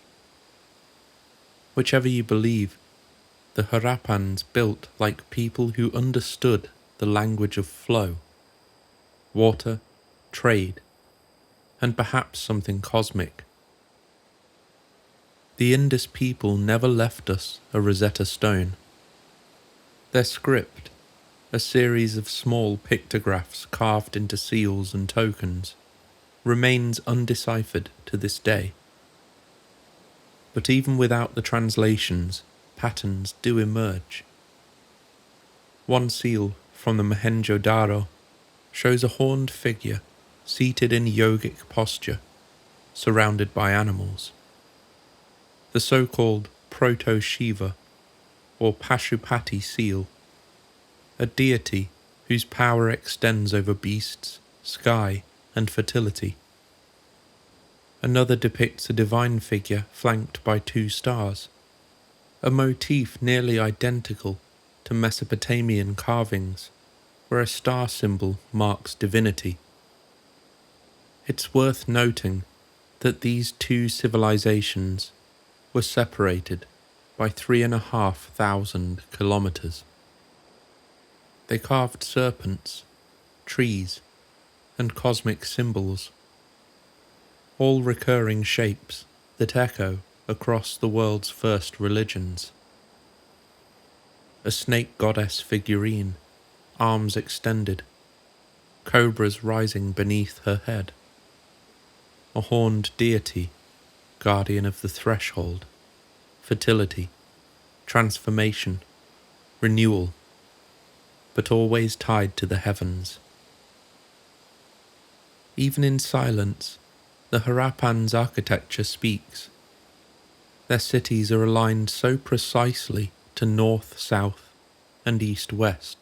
Whichever you believe, the Harappans built like people who understood the language of flow, water, trade, and perhaps something cosmic. The Indus people never left us a Rosetta Stone. Their script, a series of small pictographs carved into seals and tokens, remains undeciphered to this day. But even without the translations, patterns do emerge. One seal from the Mohenjo-daro shows a horned figure seated in yogic posture, surrounded by animals. The so-called Proto-Shiva, or Pashupati seal, a deity whose power extends over beasts, sky, and fertility. Another depicts a divine figure flanked by two stars, a motif nearly identical to Mesopotamian carvings, where a star symbol marks divinity. It's worth noting that these two civilizations were separated by 3,500 kilometers. They carved serpents, trees, and cosmic symbols, all recurring shapes that echo across the world's first religions. a snake goddess figurine, arms extended, cobras rising beneath her head, a horned deity, guardian of the threshold, fertility, transformation, renewal, but always tied to the heavens. Even in silence, the Harappan's architecture speaks. Their cities are aligned so precisely to north-south and east-west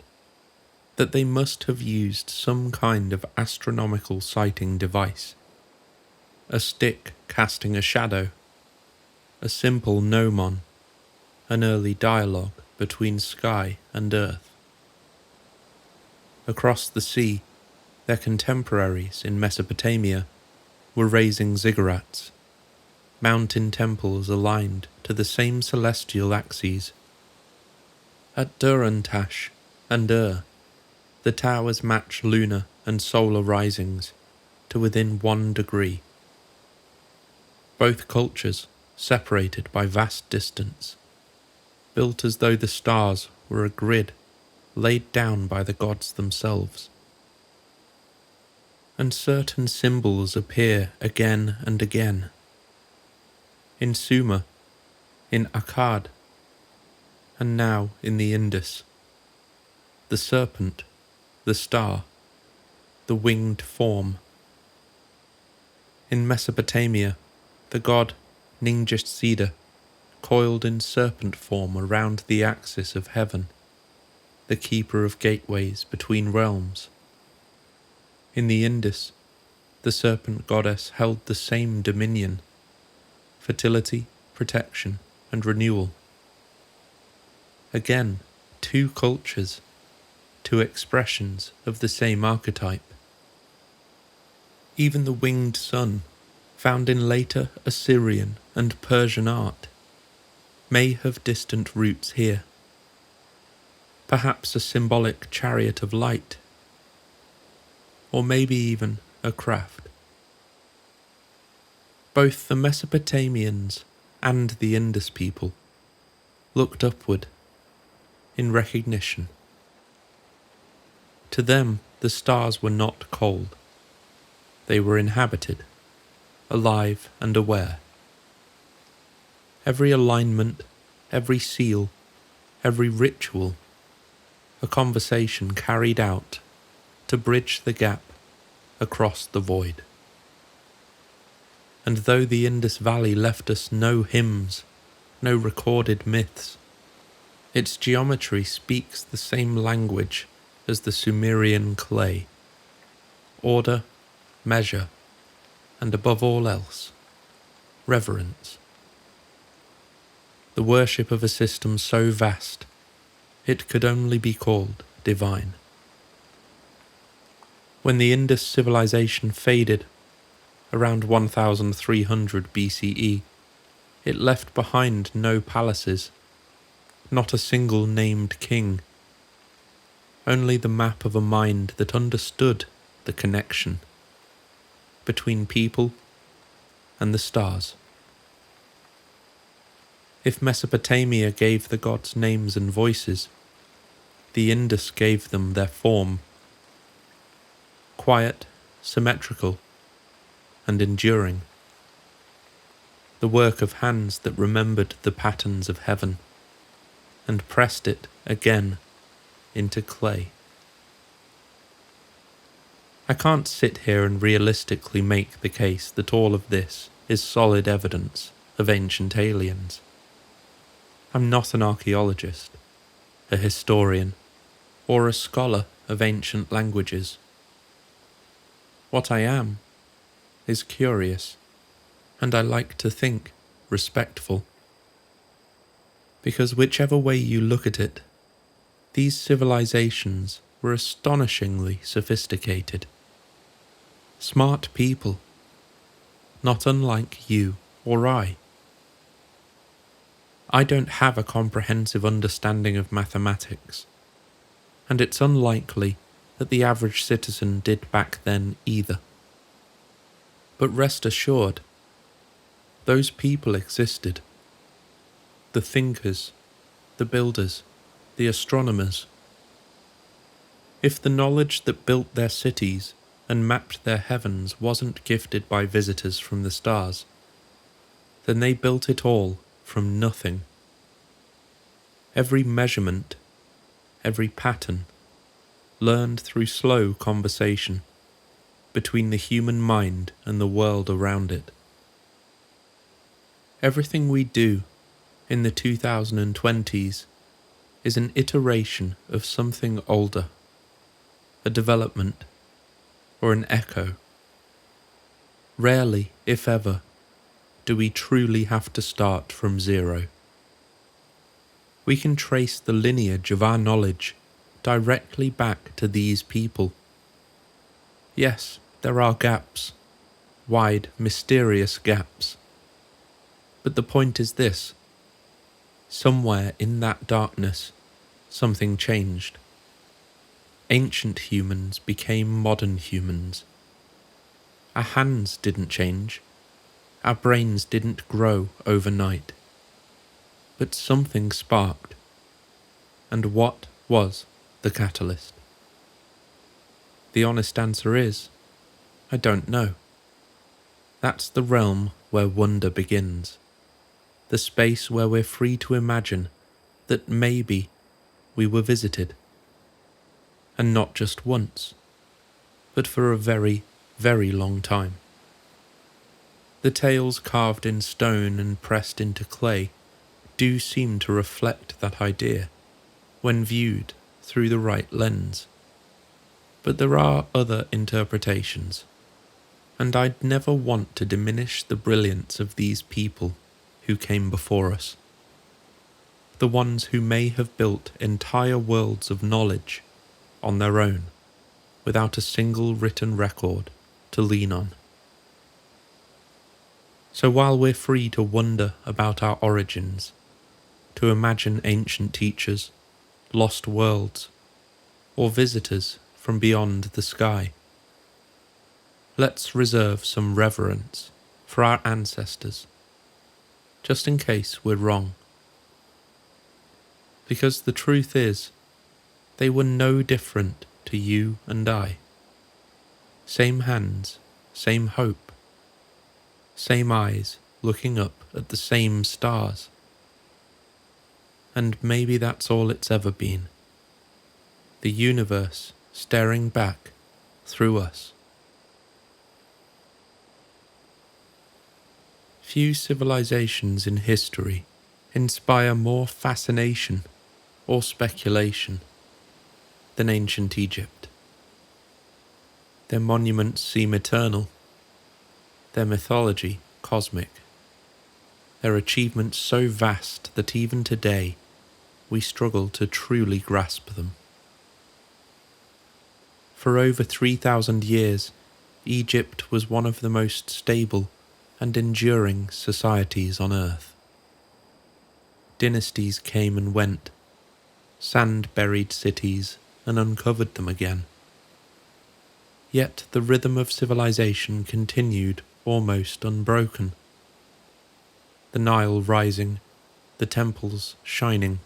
that they must have used some kind of astronomical sighting device. A stick casting a shadow, a simple gnomon, an early dialogue between sky and earth. Across the sea, their contemporaries in Mesopotamia were raising ziggurats, mountain temples aligned to the same celestial axes. At Durantash and the towers match lunar and solar risings to within 1 degree. Both cultures separated by vast distance, built as though the stars were a grid laid down by the gods themselves. And certain symbols appear again and again. In Sumer, in Akkad, and now in the Indus. The serpent, the star, the winged form. In Mesopotamia, the god Ningjasida coiled in serpent form around the axis of heaven, the keeper of gateways between realms. In the Indus, the serpent goddess held the same dominion, fertility, protection, and renewal. Again, 2 cultures, 2 expressions of the same archetype. Even the winged sun, found in later Assyrian and Persian art, may have distant roots here. Perhaps a symbolic chariot of light, or maybe even a craft. Both the Mesopotamians and the Indus people looked upward in recognition. To them, the stars were not cold. They were inhabited, alive and aware. Every alignment, every seal, every ritual, a conversation carried out to bridge the gap across the void. And though the Indus Valley left us no hymns, no recorded myths, its geometry speaks the same language as the Sumerian clay. Order, measure, and above all else, reverence. The worship of a system so vast, it could only be called divine. When the Indus civilization faded, around 1300 BCE, it left behind no palaces, not a single named king, only the map of a mind that understood the connection between people and the stars. If Mesopotamia gave the gods names and voices, the Indus gave them their form, quiet, symmetrical, and enduring, the work of hands that remembered the patterns of heaven and pressed it again into clay. I can't sit here and realistically make the case that all of this is solid evidence of ancient aliens. I'm not an archaeologist, a historian, or a scholar of ancient languages. What I am is curious, and I like to think respectful. Because whichever way you look at it, these civilizations were astonishingly sophisticated. Smart people, not unlike you or I. I don't have a comprehensive understanding of mathematics, and it's unlikely that the average citizen did back then either. But rest assured, those people existed. The thinkers, the builders, the astronomers. If the knowledge that built their cities and mapped their heavens wasn't gifted by visitors from the stars, then they built it all from nothing. Every measurement, every pattern, learned through slow conversation between the human mind and the world around it. Everything we do in the 2020s is an iteration of something older, a development, or an echo. Rarely, if ever, do we truly have to start from zero. We can trace the lineage of our knowledge directly back to these people. Yes, there are gaps, wide, mysterious gaps. But the point is this: somewhere in that darkness, something changed. Ancient humans became modern humans. Our hands didn't change. Our brains didn't grow overnight. But something sparked. And what was the catalyst? The honest answer is, I don't know. That's the realm where wonder begins. The space where we're free to imagine that maybe we were visited. And not just once, but for a very, very long time. The tales carved in stone and pressed into clay do seem to reflect that idea when viewed through the right lens. But there are other interpretations, and I'd never want to diminish the brilliance of these people who came before us. The ones who may have built entire worlds of knowledge on their own, without a single written record to lean on. So while we're free to wonder about our origins, to imagine ancient teachers, lost worlds, or visitors from beyond the sky, let's reserve some reverence for our ancestors, just in case we're wrong. Because the truth is, they were no different to you and I. Same hands, same hope, same eyes looking up at the same stars. And maybe that's all it's ever been. The universe staring back through us. Few civilizations in history inspire more fascination or speculation than ancient Egypt. Their monuments seem eternal, their mythology cosmic, their achievements so vast that even today we struggle to truly grasp them. For over 3,000 years, Egypt was one of the most stable and enduring societies on Earth. Dynasties came and went, sand buried cities and uncovered them again. Yet the rhythm of civilization continued almost unbroken. The Nile rising, the temples shining,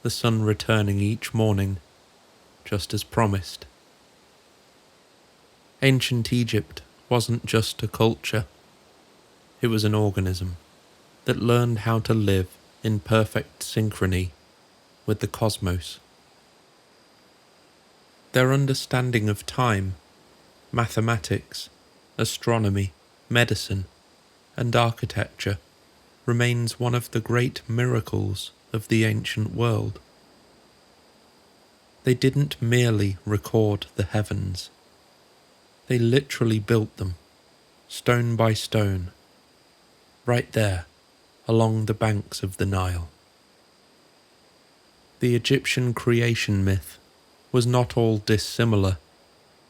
the sun returning each morning, just as promised. Ancient Egypt wasn't just a culture, it was an organism that learned how to live in perfect synchrony with the cosmos. Their understanding of time, mathematics, astronomy, medicine, and architecture remains one of the great miracles of the ancient world. They didn't merely record the heavens. They literally built them, stone by stone, right there along the banks of the Nile. The Egyptian creation myth was not all dissimilar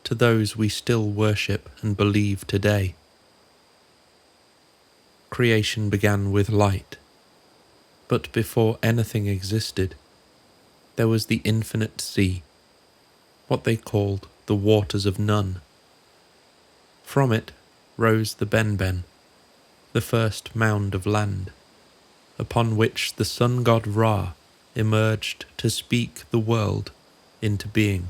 to those we still worship and believe today. Creation began with light, but before anything existed, there was the infinite sea, what they called the waters of none. From it rose the Benben, the first mound of land, upon which the sun god Ra emerged to speak the world into being.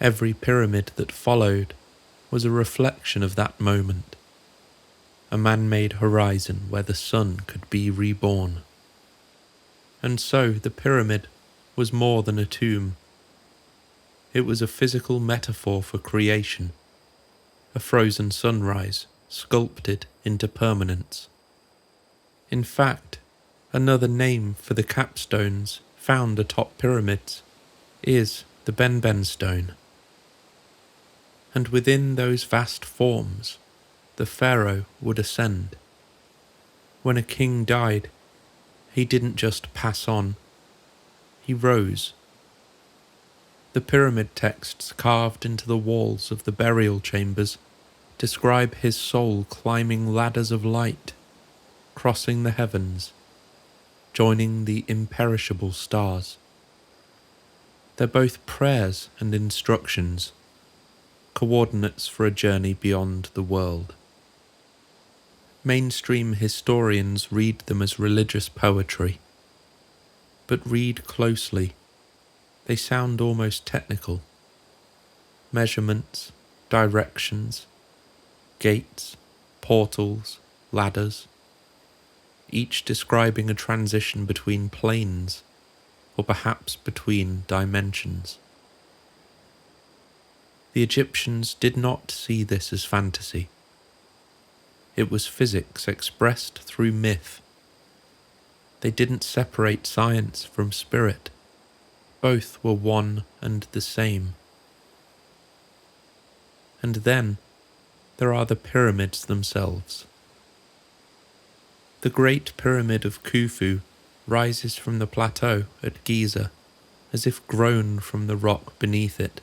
Every pyramid that followed was a reflection of that moment, a man-made horizon where the sun could be reborn. And so the pyramid was more than a tomb. It was a physical metaphor for creation, a frozen sunrise sculpted into permanence. In fact, another name for the capstones found atop pyramids is the Benben stone. And within those vast forms, the pharaoh would ascend. When a king died, he didn't just pass on, he rose. The pyramid texts carved into the walls of the burial chambers describe his soul climbing ladders of light, crossing the heavens, joining the imperishable stars. They're both prayers and instructions, coordinates for a journey beyond the world. Mainstream historians read them as religious poetry, but read closely. They sound almost technical. Measurements, directions, gates, portals, ladders, each describing a transition between planes, or perhaps between dimensions. The Egyptians did not see this as fantasy. It was physics expressed through myth. They didn't separate science from spirit. Both were one and the same. And then there are the pyramids themselves. The Great Pyramid of Khufu rises from the plateau at Giza, as if grown from the rock beneath it.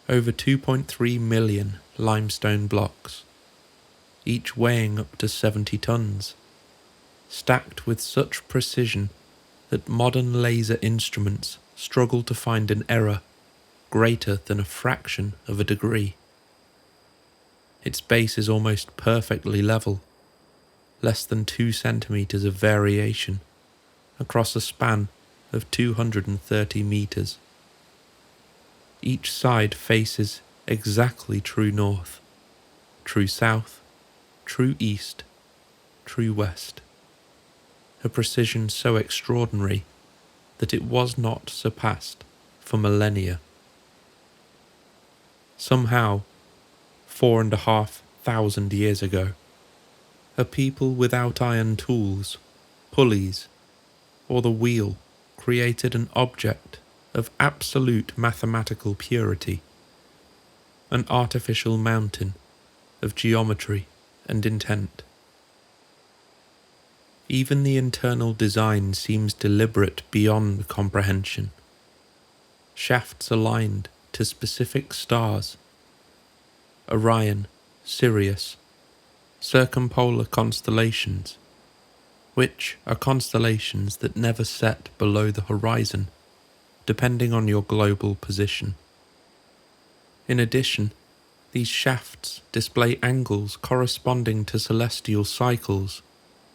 Over 2.3 million limestone blocks, each weighing up to 70 tons, stacked with such precision that modern laser instruments struggle to find an error greater than a fraction of a degree. Its base is almost perfectly level, less than 2 centimeters of variation across a span of 230 meters. Each side faces exactly true north, true south, true east, true west. A precision so extraordinary that it was not surpassed for millennia. Somehow, 4,500 years ago, a people without iron tools, pulleys, or the wheel created an object of absolute mathematical purity, an artificial mountain of geometry and intent. Even the internal design seems deliberate beyond comprehension. Shafts aligned to specific stars: Orion, Sirius, circumpolar constellations, which are constellations that never set below the horizon, depending on your global position. In addition, these shafts display angles corresponding to celestial cycles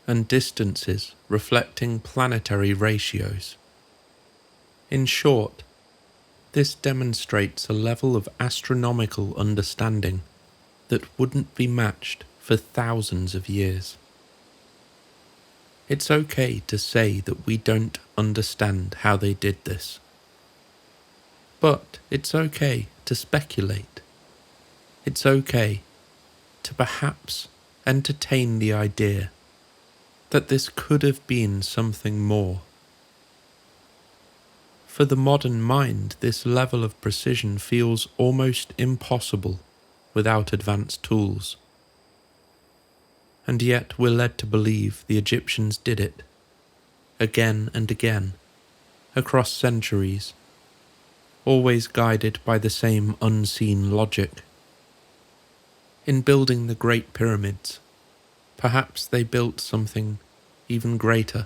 and distances reflecting planetary ratios. In short, this demonstrates a level of astronomical understanding that wouldn't be matched for thousands of years. It's okay to say that we don't understand how they did this. But it's okay to speculate. It's okay to perhaps entertain the idea that this could have been something more. For the modern mind, this level of precision feels almost impossible without advanced tools. And yet we're led to believe the Egyptians did it, again and again, across centuries, always guided by the same unseen logic. In building the Great Pyramids, perhaps they built something even greater,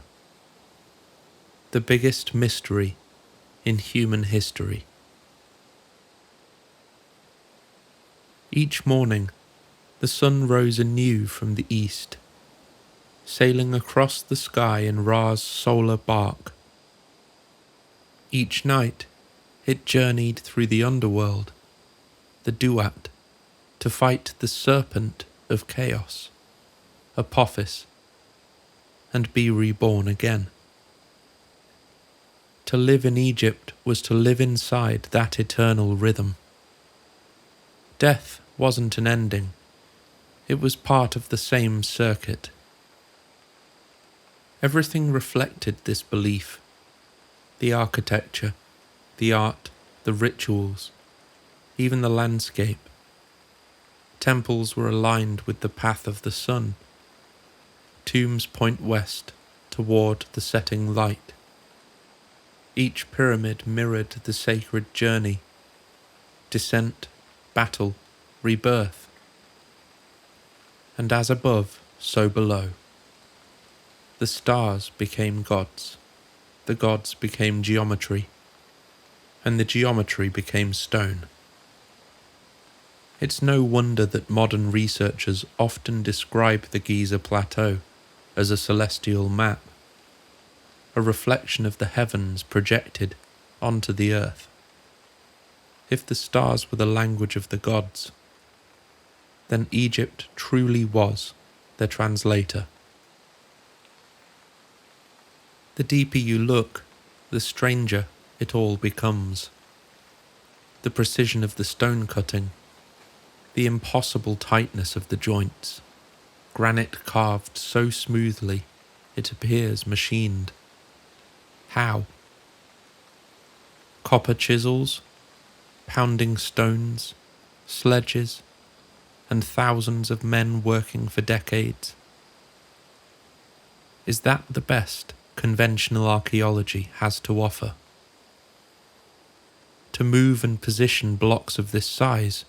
the biggest mystery in human history. Each morning, the sun rose anew from the east, sailing across the sky in Ra's solar bark. Each night, it journeyed through the underworld, the Duat, to fight the serpent of chaos, Apophis, and be reborn again. To live in Egypt was to live inside that eternal rhythm. Death wasn't an ending, it was part of the same circuit. Everything reflected this belief: the architecture, the art, the rituals, even the landscape. Temples were aligned with the path of the sun. Tombs point west toward the setting light. Each pyramid mirrored the sacred journey: descent, battle, rebirth. And as above, so below. The stars became gods, the gods became geometry, and the geometry became stone. It's no wonder that modern researchers often describe the Giza Plateau as a celestial map, a reflection of the heavens projected onto the earth. If the stars were the language of the gods, then Egypt truly was their translator. The deeper you look, the stranger it all becomes. The precision of the stone cutting, the impossible tightness of the joints, granite carved so smoothly it appears machined. How? Copper chisels, pounding stones, sledges, and thousands of men working for decades. Is that the best conventional archaeology has to offer? To move and position blocks of this size,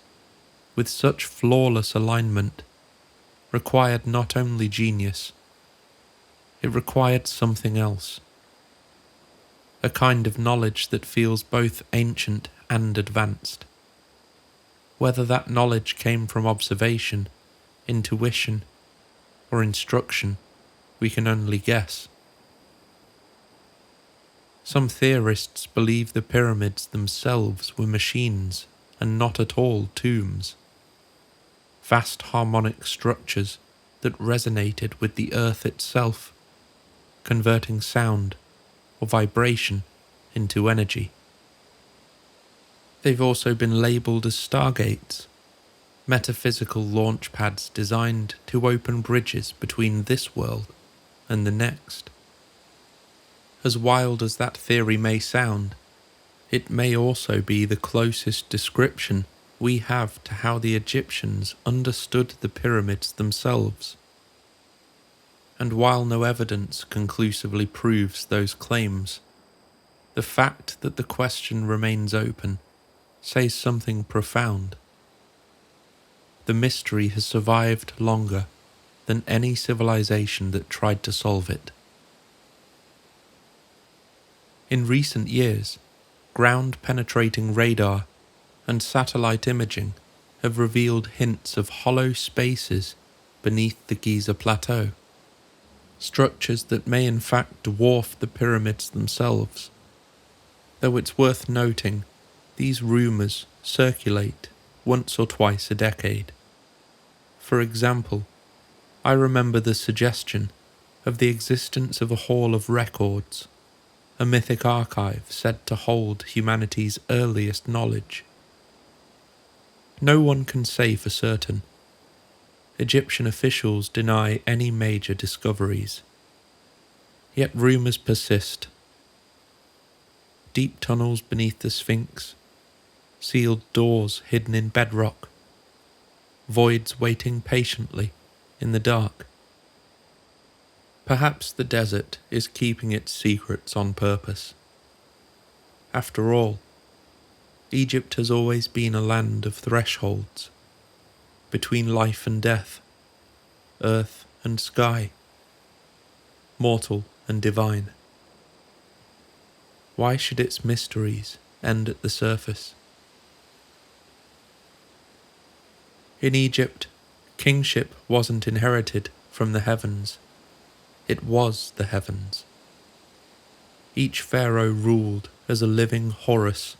with such flawless alignment, required not only genius, it required something else. A kind of knowledge that feels both ancient and advanced. Whether that knowledge came from observation, intuition, or instruction, we can only guess. Some theorists believe the pyramids themselves were machines and not at all tombs. Vast harmonic structures that resonated with the earth itself, converting sound or vibration into energy. They've also been labelled as stargates, metaphysical launch pads designed to open bridges between this world and the next. As wild as that theory may sound, it may also be the closest description we have to how the Egyptians understood the pyramids themselves. And while no evidence conclusively proves those claims, the fact that the question remains open says something profound. The mystery has survived longer than any civilization that tried to solve it. In recent years, ground-penetrating radar and satellite imaging have revealed hints of hollow spaces beneath the Giza Plateau, structures that may in fact dwarf the pyramids themselves. Though it's worth noting, these rumours circulate once or twice a decade. For example, I remember the suggestion of the existence of a Hall of Records, a mythic archive said to hold humanity's earliest knowledge. No one can say for certain. Egyptian officials deny any major discoveries. Yet rumours persist. Deep tunnels beneath the Sphinx, sealed doors hidden in bedrock, voids waiting patiently in the dark. Perhaps the desert is keeping its secrets on purpose. After all, Egypt has always been a land of thresholds, between life and death, earth and sky, mortal and divine. Why should its mysteries end at the surface? In Egypt, kingship wasn't inherited from the heavens, It was the heavens. Each pharaoh ruled as a living Horus,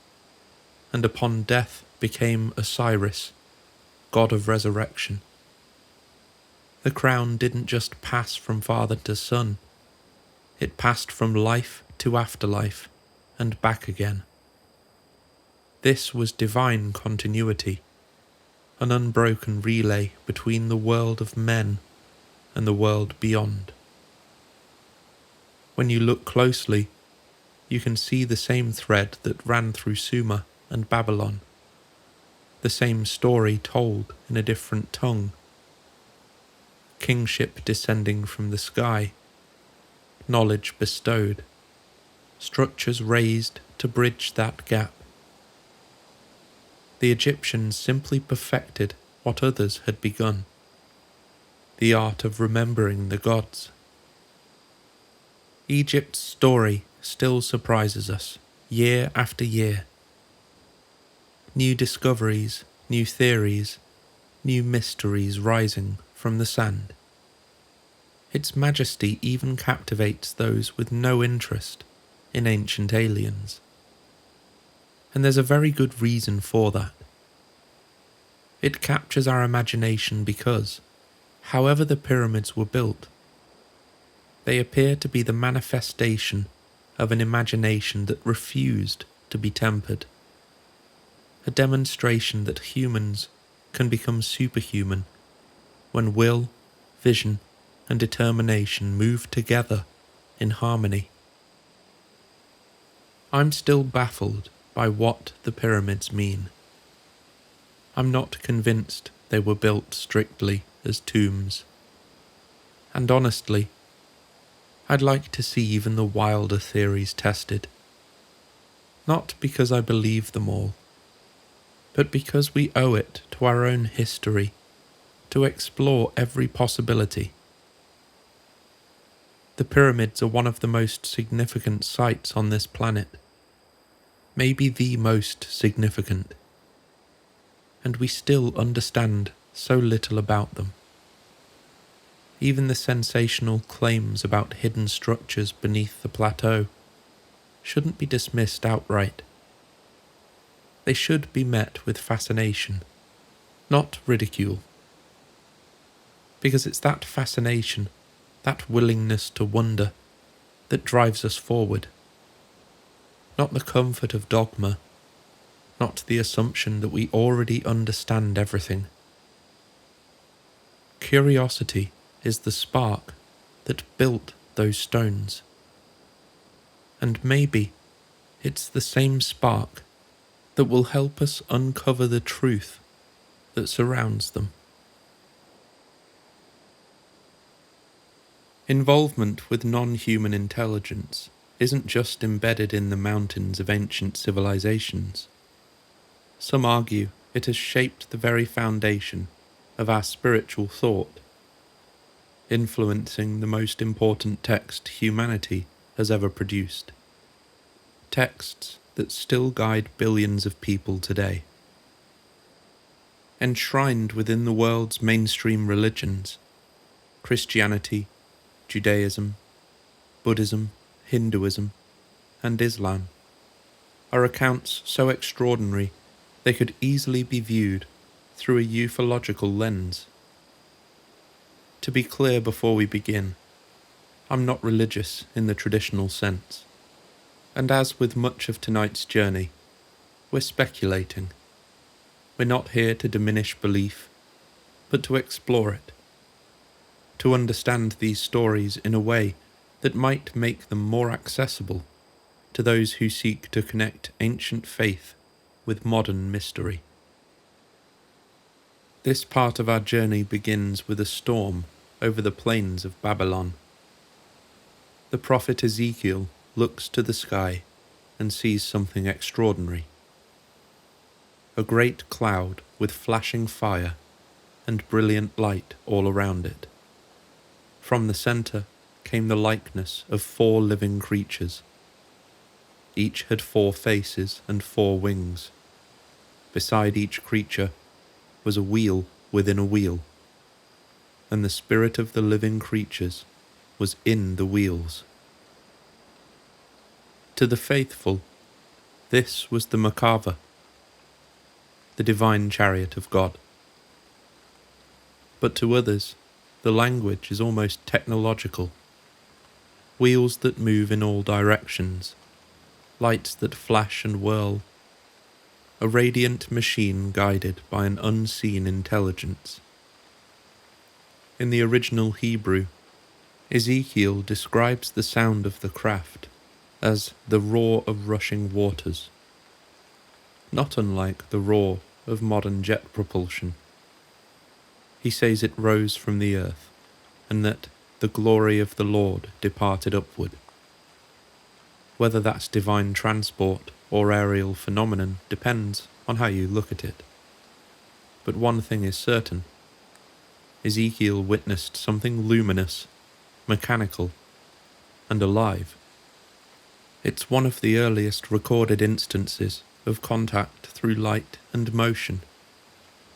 and upon death became Osiris, god of resurrection. The crown didn't just pass from father to son, it passed from life to afterlife and back again. This was divine continuity, an unbroken relay between the world of men and the world beyond. When you look closely, you can see the same thread that ran through Sumer and Babylon, the same story told in a different tongue. Kingship descending from the sky, knowledge bestowed, structures raised to bridge that gap. The Egyptians simply perfected what others had begun, the art of remembering the gods. Egypt's story still surprises us, year after year. New discoveries, new theories, new mysteries rising from the sand. Its majesty even captivates those with no interest in ancient aliens. And there's a very good reason for that. It captures our imagination because, however the pyramids were built, they appear to be the manifestation of an imagination that refused to be tempered. A demonstration that humans can become superhuman when will, vision, and determination move together in harmony. I'm still baffled by what the pyramids mean. I'm not convinced they were built strictly as tombs. And honestly, I'd like to see even the wilder theories tested. Not because I believe them all, but because we owe it to our own history to explore every possibility. The pyramids are one of the most significant sites on this planet, maybe the most significant, and we still understand so little about them. Even the sensational claims about hidden structures beneath the plateau shouldn't be dismissed outright. They should be met with fascination, not ridicule. Because it's that fascination, that willingness to wonder, that drives us forward. Not the comfort of dogma, not the assumption that we already understand everything. Curiosity is the spark that built those stones. And maybe it's the same spark that will help us uncover the truth that surrounds them. Involvement with non-human intelligence isn't just embedded in the mountains of ancient civilizations. Some argue it has shaped the very foundation of our spiritual thought, influencing the most important text humanity has ever produced. Texts that still guide billions of people today. Enshrined within the world's mainstream religions, Christianity, Judaism, Buddhism, Hinduism, and Islam, are accounts so extraordinary they could easily be viewed through a ufological lens. To be clear before we begin, I'm not religious in the traditional sense, and as with much of tonight's journey, we're speculating. We're not here to diminish belief, but to explore it. To understand these stories in a way that might make them more accessible to those who seek to connect ancient faith with modern mystery. This part of our journey begins with a storm over the plains of Babylon. The prophet Ezekiel looks to the sky and sees something extraordinary. A great cloud with flashing fire and brilliant light all around it. From the centre came the likeness of 4 living creatures. Each had 4 faces and 4 wings. Beside each creature was a wheel within a wheel, and the spirit of the living creatures was in the wheels. To the faithful, this was the Merkava, the divine chariot of God. But to others, the language is almost technological. Wheels that move in all directions, lights that flash and whirl, a radiant machine guided by an unseen intelligence. In the original Hebrew, Ezekiel describes the sound of the craft as the roar of rushing waters, not unlike the roar of modern jet propulsion. He says it rose from the earth, and that the glory of the Lord departed upward. Whether that's divine transport or aerial phenomenon depends on how you look at it. But one thing is certain. Ezekiel witnessed something luminous, mechanical, and alive. It's one of the earliest recorded instances of contact through light and motion,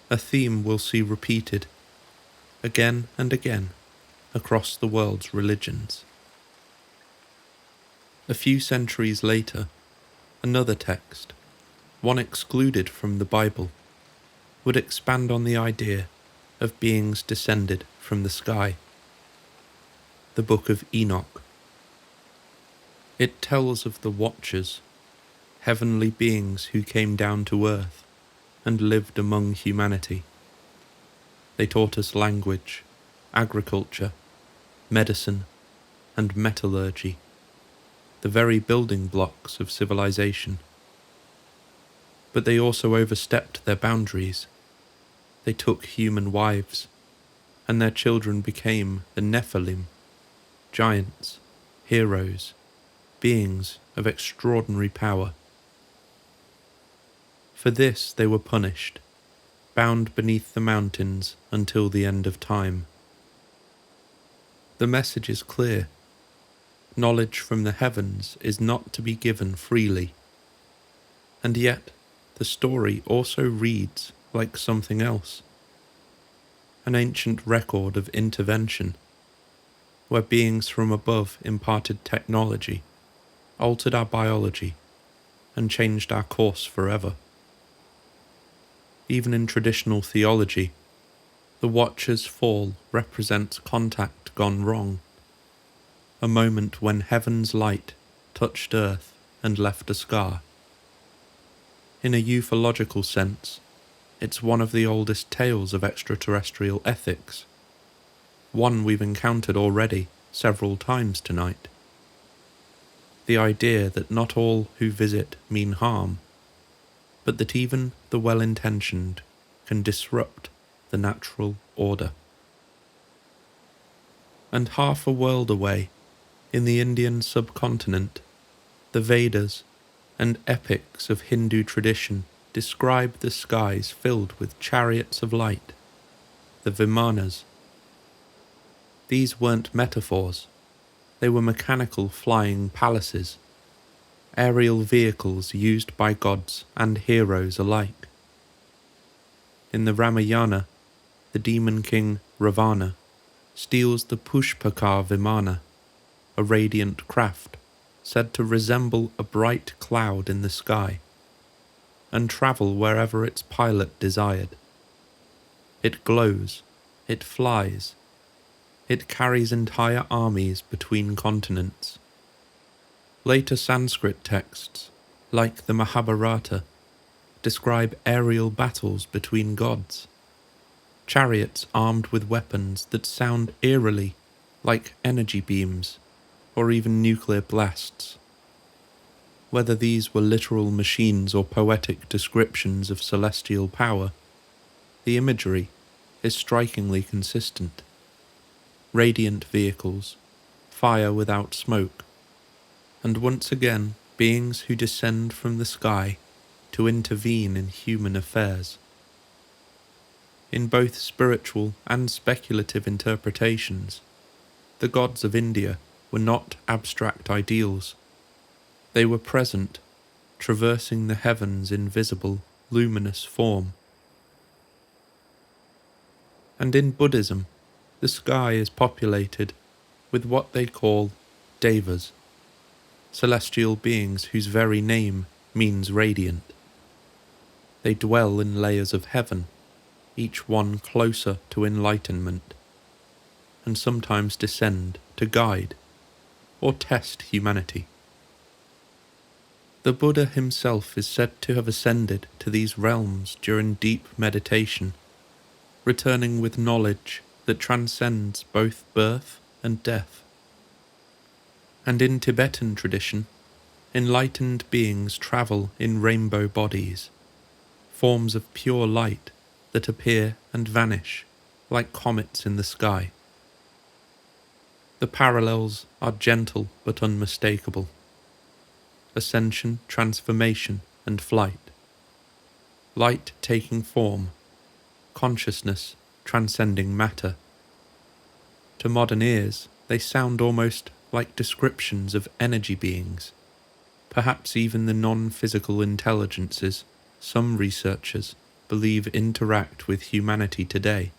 a theme we'll see repeated again and again across the world's religions. A few centuries later, another text, one excluded from the Bible, would expand on the idea of beings descended from the sky. The Book of Enoch. It tells of the Watchers, heavenly beings who came down to earth and lived among humanity. They taught us language, agriculture, medicine, and metallurgy, the very building blocks of civilization. But they also overstepped their boundaries. They took human wives, and their children became the Nephilim, giants, heroes, beings of extraordinary power. For this they were punished, bound beneath the mountains until the end of time. The message is clear. Knowledge from the heavens is not to be given freely. And yet, the story also reads like something else. An ancient record of intervention, where beings from above imparted technology, altered our biology, and changed our course forever. Even in traditional theology, the Watcher's fall represents contact gone wrong, a moment when heaven's light touched earth and left a scar. In a ufological sense, it's one of the oldest tales of extraterrestrial ethics, one we've encountered already several times tonight. The idea that not all who visit mean harm, but that even the well-intentioned can disrupt the natural order. And half a world away, in the Indian subcontinent, the Vedas and epics of Hindu tradition describe the skies filled with chariots of light, the Vimanas. These weren't metaphors, they were mechanical flying palaces, aerial vehicles used by gods and heroes alike. In the Ramayana, the demon king Ravana steals the Pushpakar Vimana, a radiant craft said to resemble a bright cloud in the sky, and travel wherever its pilot desired. It glows, it flies, it carries entire armies between continents. Later Sanskrit texts, like the Mahabharata, describe aerial battles between gods, chariots armed with weapons that sound eerily like energy beams or even nuclear blasts. Whether these were literal machines or poetic descriptions of celestial power, the imagery is strikingly consistent. Radiant vehicles, fire without smoke, and once again beings who descend from the sky to intervene in human affairs. In both spiritual and speculative interpretations, the gods of India were not abstract ideals. They were present, traversing the heavens in visible, luminous form. And in Buddhism, the sky is populated with what they call devas, celestial beings whose very name means radiant. They dwell in layers of heaven, each one closer to enlightenment, and sometimes descend to guide or test humanity. The Buddha himself is said to have ascended to these realms during deep meditation, returning with knowledge that transcends both birth and death. And in Tibetan tradition, enlightened beings travel in rainbow bodies, forms of pure light that appear and vanish like comets in the sky. The parallels are gentle but unmistakable. Ascension, transformation, and flight. Light taking form, consciousness transcending matter. To modern ears, they sound almost like descriptions of energy beings, perhaps even the non-physical intelligences some researchers believe interact with humanity today.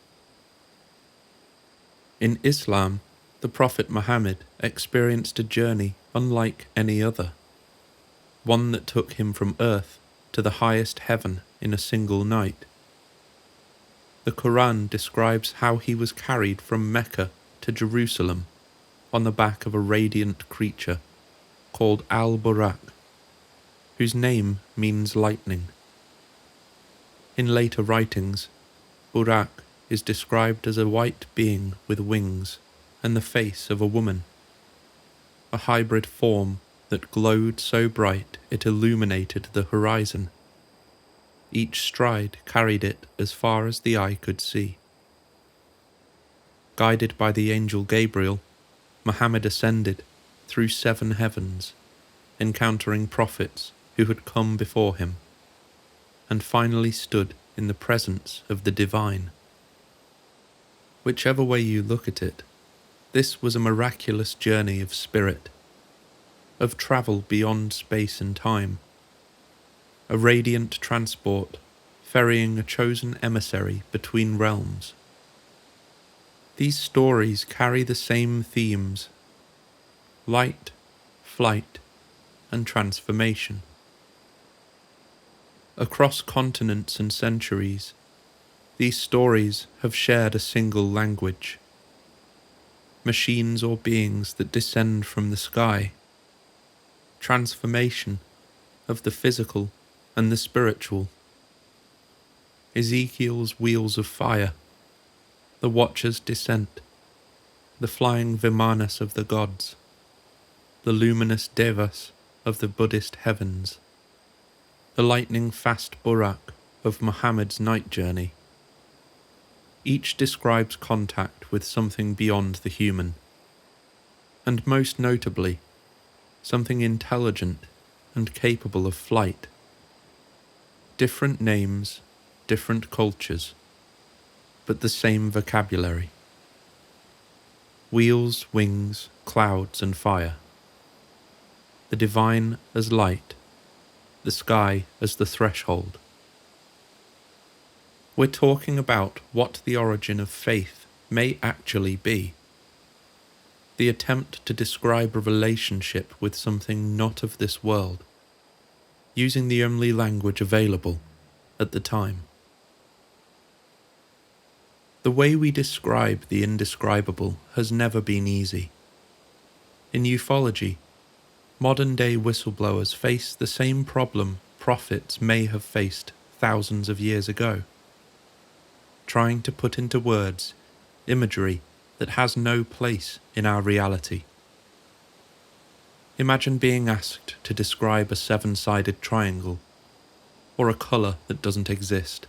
In Islam, the Prophet Muhammad experienced a journey unlike any other, one that took him from earth to the highest heaven in a single night. The Quran describes how he was carried from Mecca to Jerusalem on the back of a radiant creature called Al-Buraq, whose name means lightning. In later writings, Buraq is described as a white being with wings and the face of a woman, a hybrid form that glowed so bright it illuminated the horizon. Each stride carried it as far as the eye could see. Guided by the angel Gabriel, Muhammad ascended through 7 heavens, encountering prophets who had come before him, and finally stood in the presence of the divine. Whichever way you look at it, this was a miraculous journey of spirit, of travel beyond space and time, a radiant transport ferrying a chosen emissary between realms. These stories carry the same themes: light, flight, and transformation. Across continents and centuries, these stories have shared a single language. Machines or beings that descend from the sky. Transformation of the physical and the spiritual. Ezekiel's wheels of fire, the Watcher's descent, the flying Vimanas of the gods, the luminous devas of the Buddhist heavens, the lightning-fast Buraq of Muhammad's night journey. Each describes contact with something beyond the human, and most notably, something intelligent and capable of flight. Different names, different cultures, but the same vocabulary. Wheels, wings, clouds, and fire. The divine as light, the sky as the threshold. We're talking about what the origin of faith may actually be. The attempt to describe a relationship with something not of this world, using the only language available at the time. The way we describe the indescribable has never been easy. In ufology, modern-day whistleblowers face the same problem prophets may have faced thousands of years ago, trying to put into words imagery that has no place in our reality. Imagine being asked to describe a 7-sided triangle, or a colour that doesn't exist,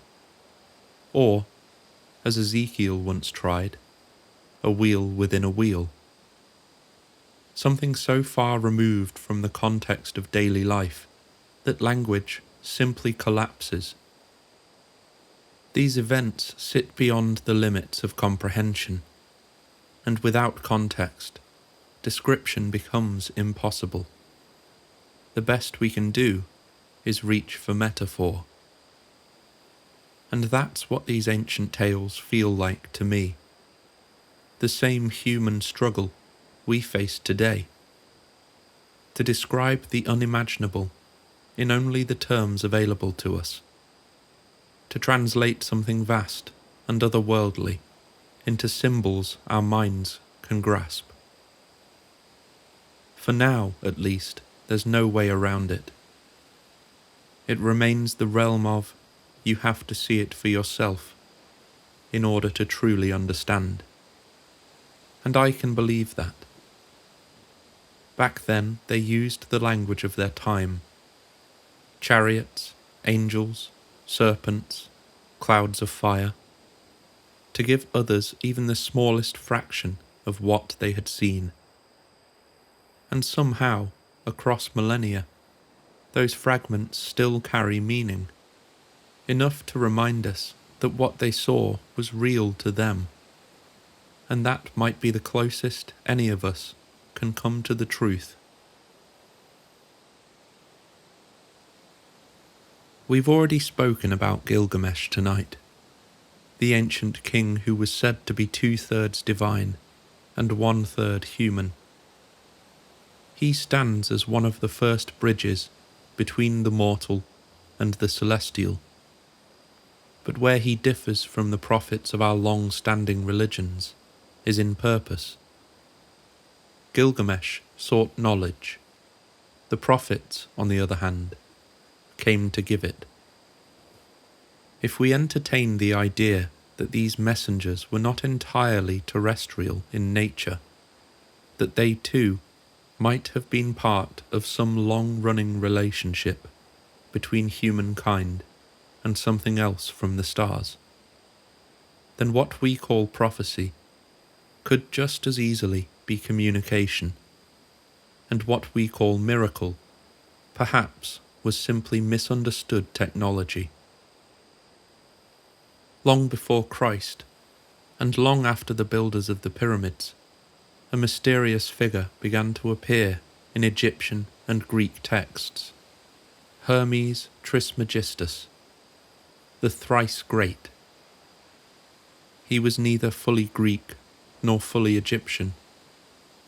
or, as Ezekiel once tried, a wheel within a wheel. Something so far removed from the context of daily life that language simply collapses. These events sit beyond the limits of comprehension, and without context, description becomes impossible. The best we can do is reach for metaphor. And that's what these ancient tales feel like to me. The same human struggle we face today, to describe the unimaginable in only the terms available to us, to translate something vast and otherworldly into symbols our minds can grasp. For now, at least, there's no way around it. It remains the realm of you have to see it for yourself in order to truly understand. And I can believe that. Back then, they used the language of their time. Chariots, angels, serpents, clouds of fire, to give others even the smallest fraction of what they had seen. And somehow, across millennia, those fragments still carry meaning, enough to remind us that what they saw was real to them, and that might be the closest any of us can come to the truth. We've already spoken about Gilgamesh tonight, the ancient king who was said to be 2/3 divine and 1/3 human. He stands as one of the first bridges between the mortal and the celestial. But where he differs from the prophets of our long-standing religions is in purpose. Gilgamesh sought knowledge. The prophets, on the other hand, came to give it. If we entertain the idea that these messengers were not entirely terrestrial in nature, that they too might have been part of some long-running relationship between humankind and something else from the stars, then what we call prophecy could just as easily be communication, and what we call miracle perhaps was simply misunderstood technology. Long before Christ, and long after the builders of the pyramids, a mysterious figure began to appear in Egyptian and Greek texts. Hermes Trismegistus, the thrice great. He was neither fully Greek nor fully Egyptian,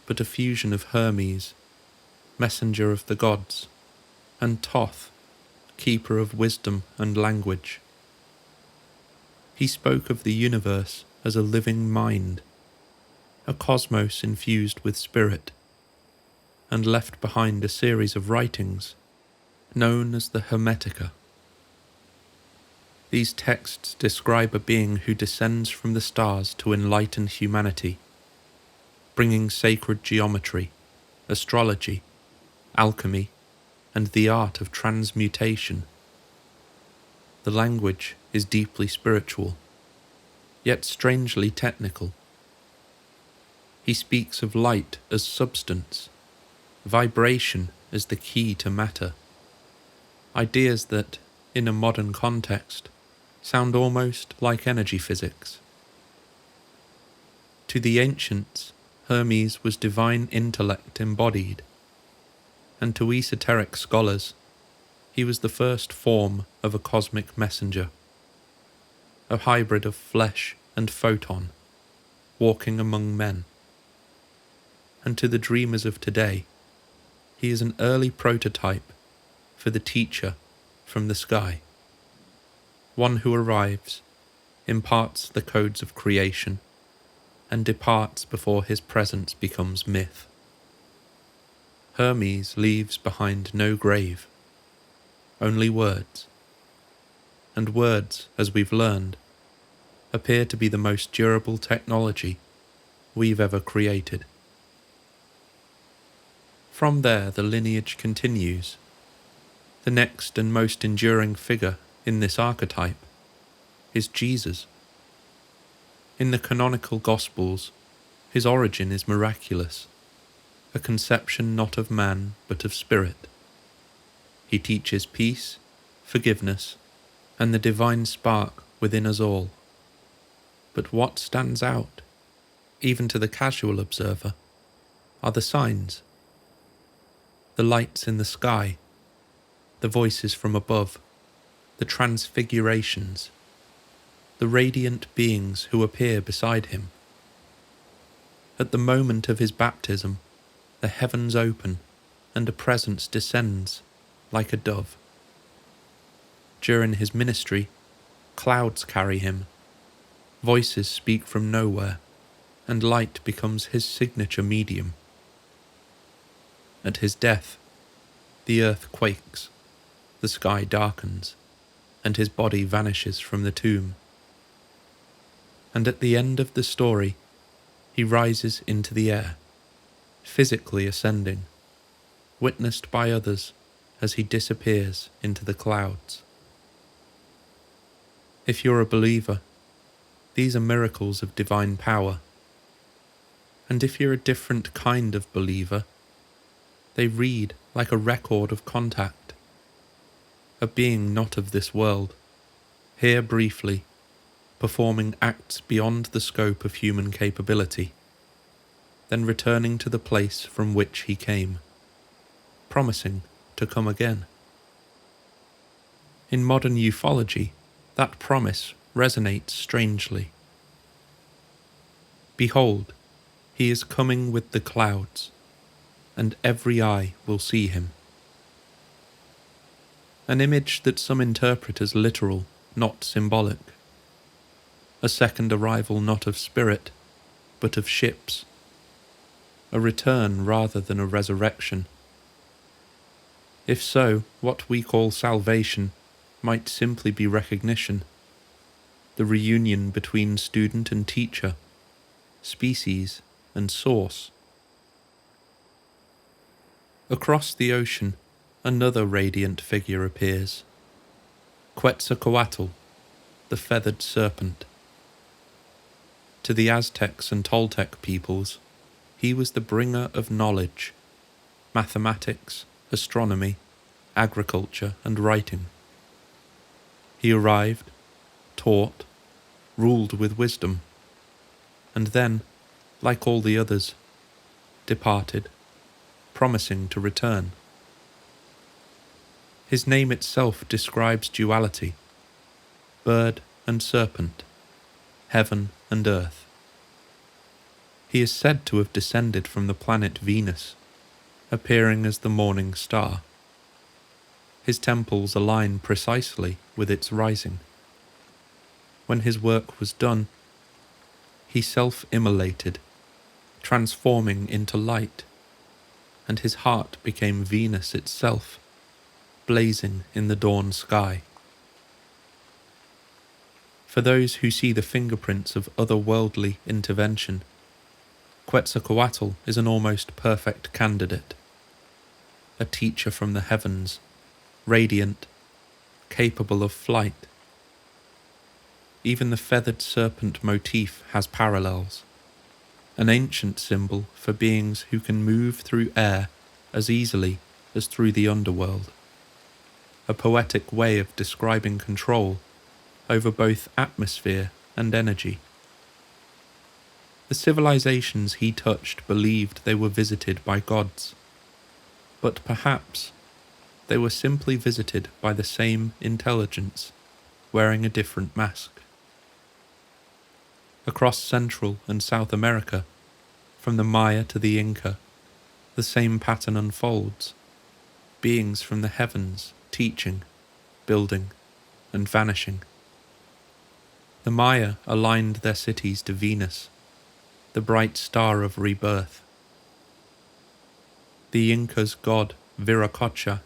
but a fusion of Hermes, messenger of the gods, and Thoth, keeper of wisdom and language. He spoke of the universe as a living mind, a cosmos infused with spirit, and left behind a series of writings known as the Hermetica. These texts describe a being who descends from the stars to enlighten humanity, bringing sacred geometry, astrology, alchemy, and the art of transmutation. The language is deeply spiritual, yet strangely technical. He speaks of light as substance, vibration as the key to matter, ideas that, in a modern context, sound almost like energy physics. To the ancients, Hermes was divine intellect embodied, and to esoteric scholars, he was the first form of a cosmic messenger, a hybrid of flesh and photon, walking among men. And to the dreamers of today, he is an early prototype for the teacher from the sky, one who arrives, imparts the codes of creation, and departs before his presence becomes myth. Hermes leaves behind no grave, only words. And words, as we've learned, appear to be the most durable technology we've ever created. From there, the lineage continues. The next and most enduring figure in this archetype is Jesus. In the canonical Gospels, his origin is miraculous, a conception not of man but of spirit. He teaches peace, forgiveness, and the divine spark within us all. But what stands out, even to the casual observer, are the signs. The lights in the sky, the voices from above, the transfigurations, the radiant beings who appear beside him. At the moment of his baptism, the heavens open and a presence descends like a dove. During his ministry, clouds carry him, voices speak from nowhere, and light becomes his signature medium. At his death, the earth quakes, the sky darkens, and his body vanishes from the tomb. And at the end of the story, he rises into the air, physically ascending, witnessed by others as he disappears into the clouds. If you're a believer, these are miracles of divine power. And if you're a different kind of believer, they read like a record of contact. A being not of this world, here briefly, performing acts beyond the scope of human capability, then returning to the place from which he came, promising to come again. In modern ufology, that promise resonates strangely. Behold, he is coming with the clouds, and every eye will see him. An image that some interpret as literal, not symbolic. A second arrival not of spirit, but of ships. A return rather than a resurrection. If so, what we call salvation might simply be recognition, the reunion between student and teacher, species and source. Across the ocean, another radiant figure appears. Quetzalcoatl, the feathered serpent. To the Aztecs and Toltec peoples, he was the bringer of knowledge, mathematics, astronomy, agriculture, and writing. He arrived, taught, ruled with wisdom, and then, like all the others, departed, promising to return. His name itself describes duality, bird and serpent, heaven and earth. He is said to have descended from the planet Venus, appearing as the morning star. His temples align precisely with its rising. When his work was done, he self-immolated, transforming into light, and his heart became Venus itself, blazing in the dawn sky. For those who see the fingerprints of otherworldly intervention, Quetzalcoatl is an almost perfect candidate. A teacher from the heavens, radiant, capable of flight. Even the feathered serpent motif has parallels, an ancient symbol for beings who can move through air as easily as through the underworld. A poetic way of describing control over both atmosphere and energy. The civilizations he touched believed they were visited by gods, but perhaps they were simply visited by the same intelligence, wearing a different mask. Across Central and South America, from the Maya to the Inca, the same pattern unfolds, beings from the heavens teaching, building, and vanishing. The Maya aligned their cities to Venus, the bright star of rebirth. The Inca's god, Viracocha,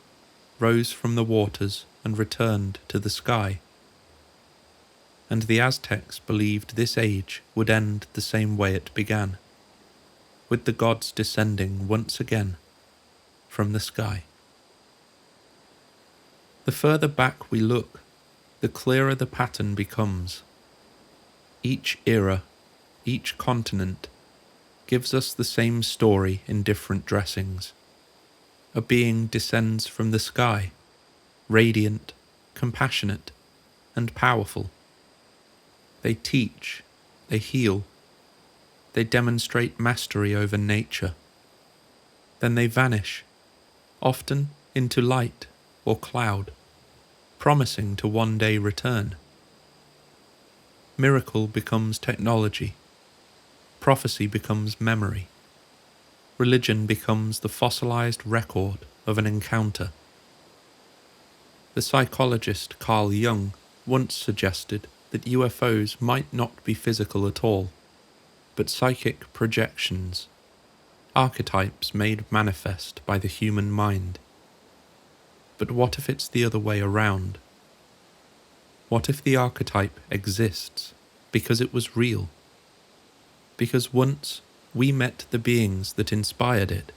rose from the waters and returned to the sky. And the Aztecs believed this age would end the same way it began, with the gods descending once again from the sky. The further back we look, the clearer the pattern becomes. Each era, each continent, gives us the same story in different dressings. A being descends from the sky, radiant, compassionate, and powerful. They teach, they heal, they demonstrate mastery over nature. Then they vanish, often into light or cloud, promising to one day return. Miracle becomes technology, Prophecy becomes memory. Religion becomes the fossilized record of an encounter. The psychologist Carl Jung once suggested that UFOs might not be physical at all, but psychic projections, archetypes made manifest by the human mind. But what if it's the other way around? What if the archetype exists because it was real? Because once we met the beings that inspired it,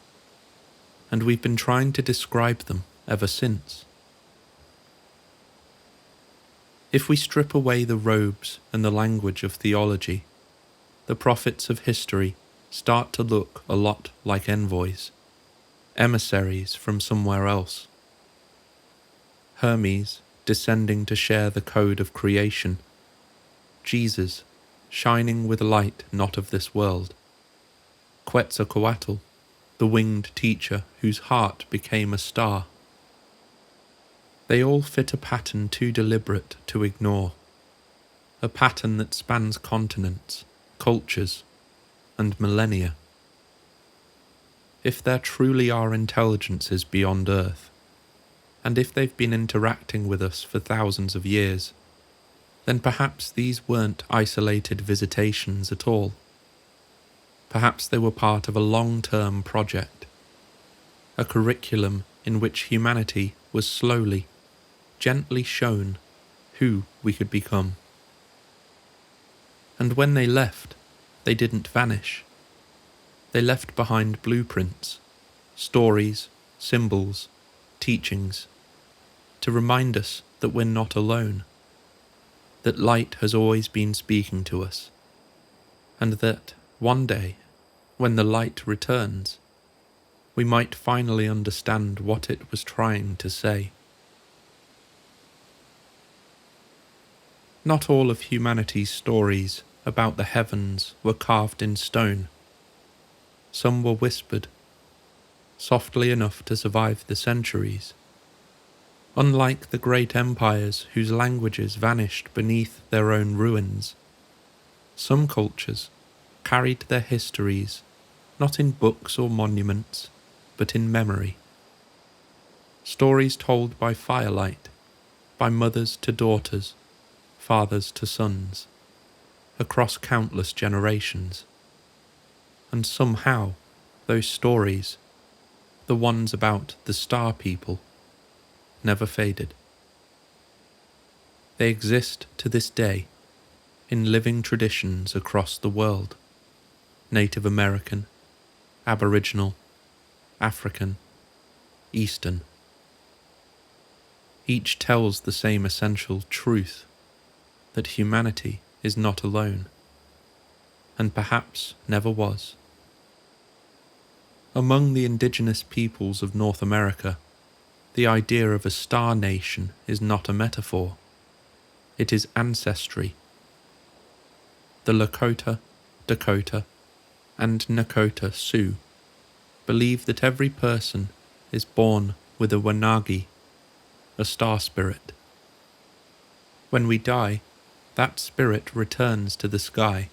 and we've been trying to describe them ever since. If we strip away the robes and the language of theology, the prophets of history start to look a lot like envoys, emissaries from somewhere else. Hermes descending to share the code of creation, Jesus shining with light not of this world, Quetzalcoatl, the winged teacher whose heart became a star. They all fit a pattern too deliberate to ignore, a pattern that spans continents, cultures, and millennia. If there truly are intelligences beyond Earth, and if they've been interacting with us for thousands of years, then perhaps these weren't isolated visitations at all. Perhaps they were part of a long-term project, a curriculum in which humanity was slowly, gently shown who we could become. And when they left, they didn't vanish. They left behind blueprints, stories, symbols, teachings, to remind us that we're not alone, that light has always been speaking to us, and that one day, when the light returns, we might finally understand what it was trying to say. Not all of humanity's stories about the heavens were carved in stone. Some were whispered, softly enough to survive the centuries. Unlike the great empires whose languages vanished beneath their own ruins, some cultures carried their histories not in books or monuments, but in memory. Stories told by firelight, by mothers to daughters, fathers to sons, across countless generations. And somehow, those stories, the ones about the star people, never faded. They exist to this day in living traditions across the world, Native American, Aboriginal, African, Eastern. Each tells the same essential truth, that humanity is not alone, and perhaps never was. Among the indigenous peoples of North America, the idea of a star nation is not a metaphor. It is ancestry. The Lakota, Dakota, and Nakota Sioux believe that every person is born with a Wanagi, a star spirit. When we die, that spirit returns to the sky,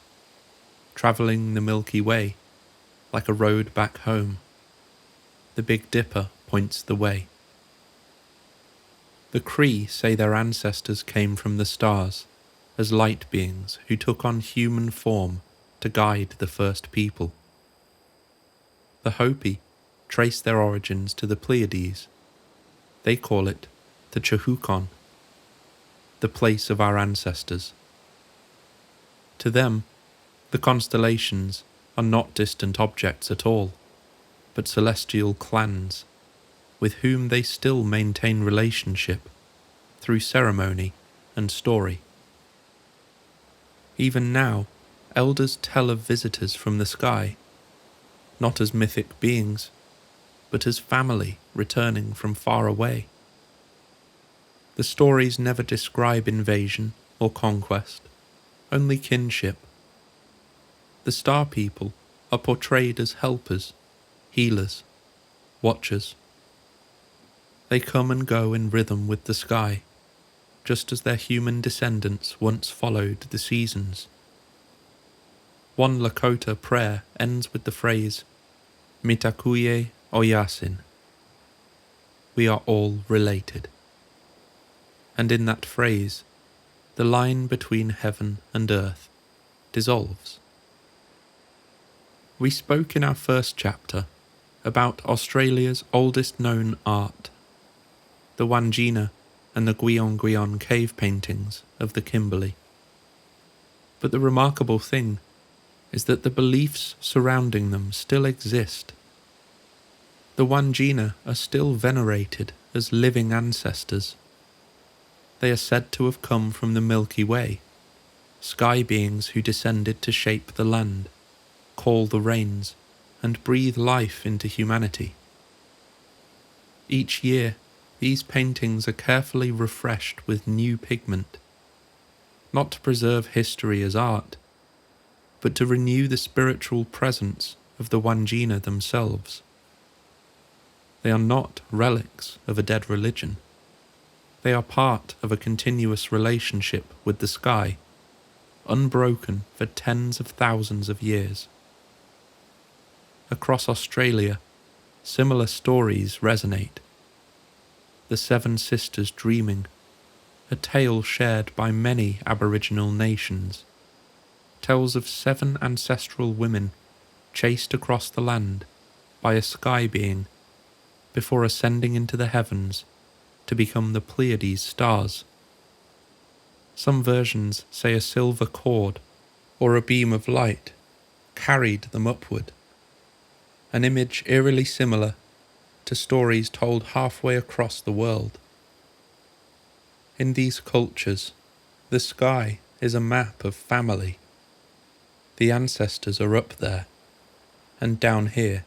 travelling the Milky Way like a road back home. The Big Dipper points the way. The Cree say their ancestors came from the stars as light beings who took on human form to guide the first people. The Hopi trace their origins to the Pleiades. They call it the Chehukon, the place of our ancestors. To them, the constellations are not distant objects at all, but celestial clans, with whom they still maintain relationship through ceremony and story. Even now, elders tell of visitors from the sky, not as mythic beings, but as family returning from far away. The stories never describe invasion or conquest, only kinship. The star people are portrayed as helpers, healers, watchers. They come and go in rhythm with the sky, just as their human descendants once followed the seasons. One Lakota prayer ends with the phrase, Mitakuye Oyasin. We are all related. And in that phrase, the line between heaven and earth dissolves. We spoke in our first chapter about Australia's oldest known art, the Wangina and the Guion cave paintings of the Kimberley. But the remarkable thing is that the beliefs surrounding them still exist. The Wangina are still venerated as living ancestors. They are said to have come from the Milky Way, sky beings who descended to shape the land, call the rains, and breathe life into humanity. Each year, these paintings are carefully refreshed with new pigment, not to preserve history as art, but to renew the spiritual presence of the Wangina themselves. They are not relics of a dead religion. They are part of a continuous relationship with the sky, unbroken for tens of thousands of years. Across Australia, similar stories resonate. The Seven Sisters Dreaming, a tale shared by many Aboriginal nations, tells of 7 ancestral women chased across the land by a sky being before ascending into the heavens to become the Pleiades stars. Some versions say a silver cord or a beam of light carried them upward, an image eerily similar to stories told halfway across the world. In these cultures, the sky is a map of family. The ancestors are up there, and down here,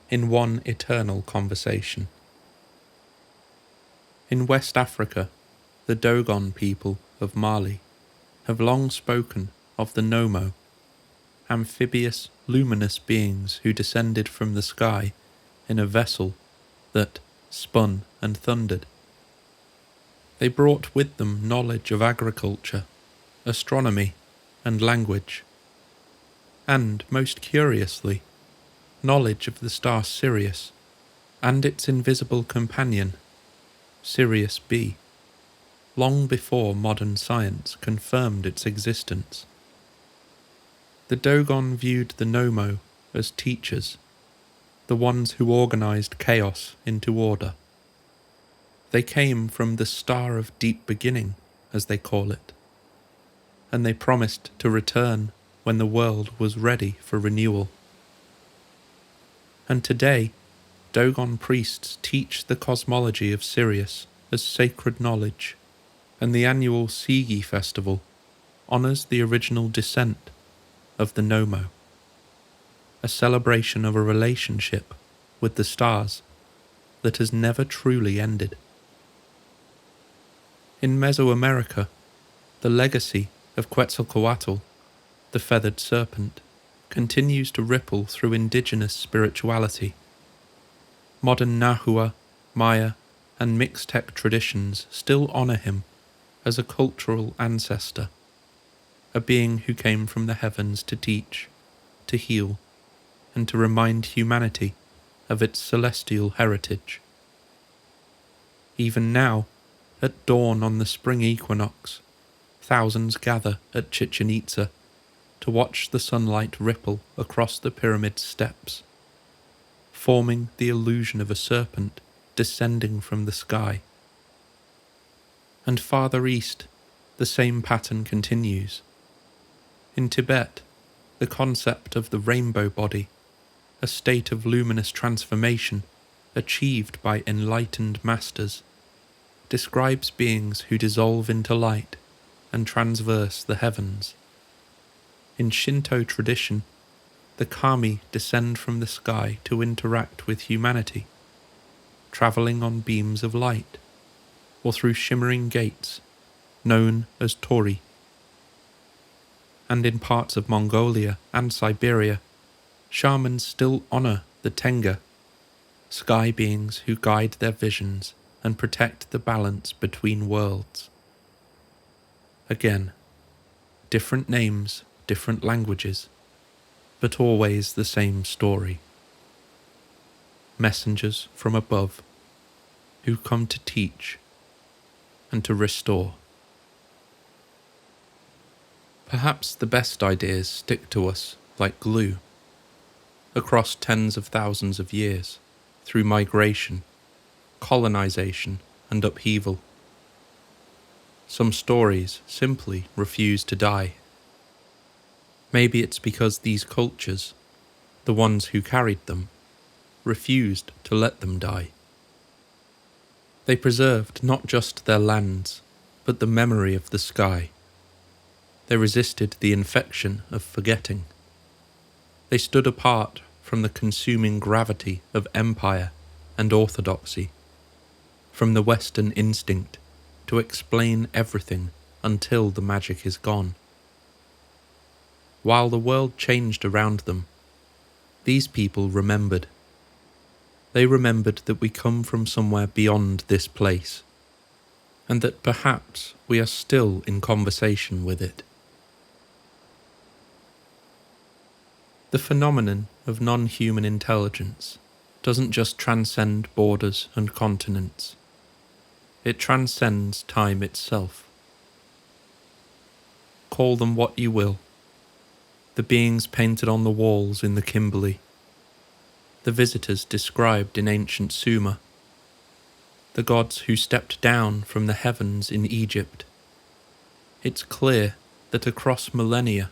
in one eternal conversation. In West Africa, the Dogon people of Mali have long spoken of the Nomo, amphibious, luminous beings who descended from the sky in a vessel that spun and thundered. They brought with them knowledge of agriculture, astronomy, and language, and, most curiously, knowledge of the star Sirius and its invisible companion, Sirius B, long before modern science confirmed its existence. The Dogon viewed the Nomo as teachers, the ones who organized chaos into order. They came from the star of deep beginning, as they call it, and they promised to return when the world was ready for renewal. And today, Dogon priests teach the cosmology of Sirius as sacred knowledge, and the annual Sigi festival honors the original descent of the Nomo, a celebration of a relationship with the stars that has never truly ended. In Mesoamerica, the legacy of Quetzalcoatl, the feathered serpent, continues to ripple through indigenous spirituality. Modern Nahua, Maya, and Mixtec traditions still honor him as a cultural ancestor, a being who came from the heavens to teach, to heal, and to remind humanity of its celestial heritage. Even now, at dawn on the spring equinox, thousands gather at Chichen Itza to watch the sunlight ripple across the pyramid steps, forming the illusion of a serpent descending from the sky. And farther east, the same pattern continues. In Tibet, the concept of the rainbow body, a state of luminous transformation achieved by enlightened masters, describes beings who dissolve into light and transverse the heavens. In Shinto tradition, the kami descend from the sky to interact with humanity, travelling on beams of light, or through shimmering gates, known as tori. And in parts of Mongolia and Siberia, shamans still honour the Tenga, sky beings who guide their visions and protect the balance between worlds. Again, different names, different languages, but always the same story. Messengers from above who come to teach and to restore. Perhaps the best ideas stick to us like glue, across tens of thousands of years, through migration, colonization, and upheaval. Some stories simply refuse to die. Maybe it's because these cultures, the ones who carried them, refused to let them die. They preserved not just their lands, but the memory of the sky. They resisted the infection of forgetting. They stood apart from the consuming gravity of empire and orthodoxy, from the Western instinct to explain everything until the magic is gone. While the world changed around them, these people remembered. They remembered that we come from somewhere beyond this place, and that perhaps we are still in conversation with it. The phenomenon of non-human intelligence doesn't just transcend borders and continents. It transcends time itself. Call them what you will. The beings painted on the walls in the Kimberley, the visitors described in ancient Sumer, the gods who stepped down from the heavens in Egypt. It's clear that across millennia,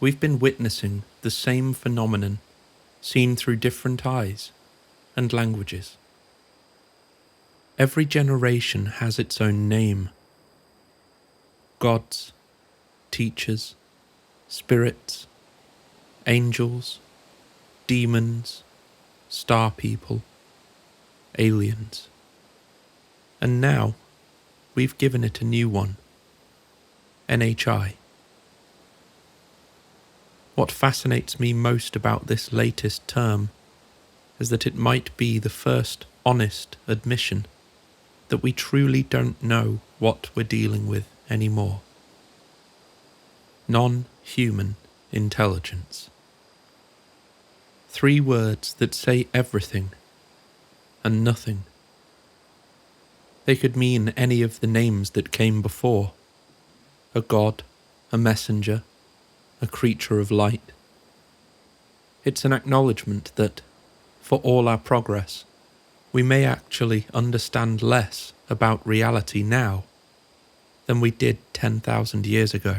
we've been witnessing the same phenomenon seen through different eyes and languages. Every generation has its own name. Gods, teachers, spirits, angels, demons, star people, aliens. And now we've given it a new one, NHI. What fascinates me most about this latest term is that it might be the first honest admission that we truly don't know what we're dealing with anymore. Non-human intelligence. 3 words that say everything and nothing. They could mean any of the names that came before: a god, a messenger, a creature of light. It's an acknowledgement that, for all our progress, we may actually understand less about reality now than we did 10,000 years ago.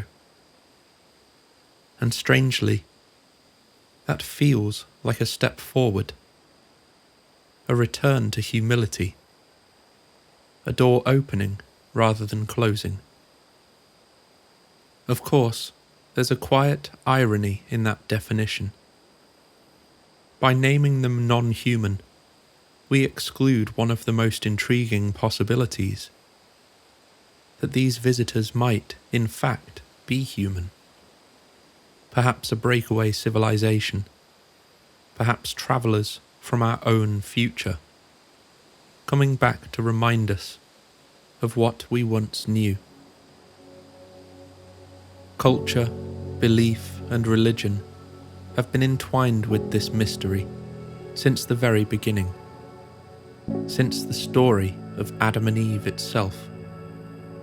And strangely, that feels like a step forward, a return to humility, a door opening rather than closing. Of course, there's a quiet irony in that definition. By naming them non-human, we exclude one of the most intriguing possibilities: that these visitors might, in fact, be human. Perhaps a breakaway civilization, perhaps travellers from our own future, coming back to remind us of what we once knew. Culture, belief, and religion have been entwined with this mystery since the very beginning, since the story of Adam and Eve itself.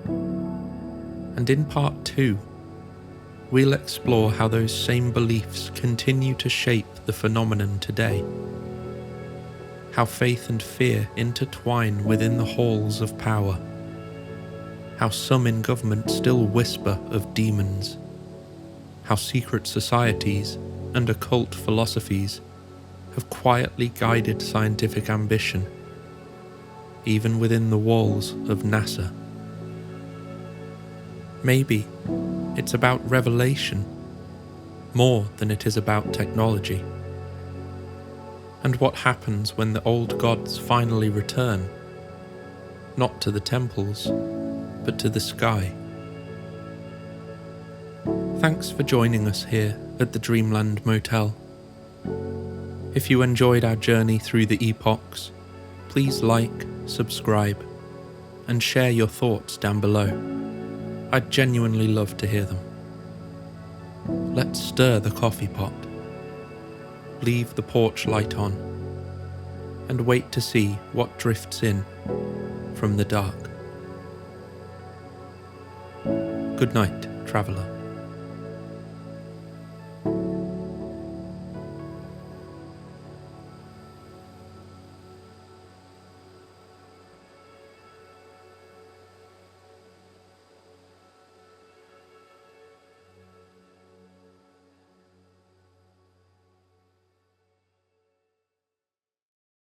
And in part 2, we'll explore how those same beliefs continue to shape the phenomenon today, how faith and fear intertwine within the halls of power, how some in government still whisper of demons, how secret societies and occult philosophies have quietly guided scientific ambition, even within the walls of NASA. Maybe it's about revelation more than it is about technology. And what happens when the old gods finally return, not to the temples, but to the sky. Thanks for joining us here at the Dreamland Motel. If you enjoyed our journey through the epochs, please like, subscribe, and share your thoughts down below. I'd genuinely love to hear them. Let's stir the coffee pot, leave the porch light on, and wait to see what drifts in from the dark. Good night, traveller.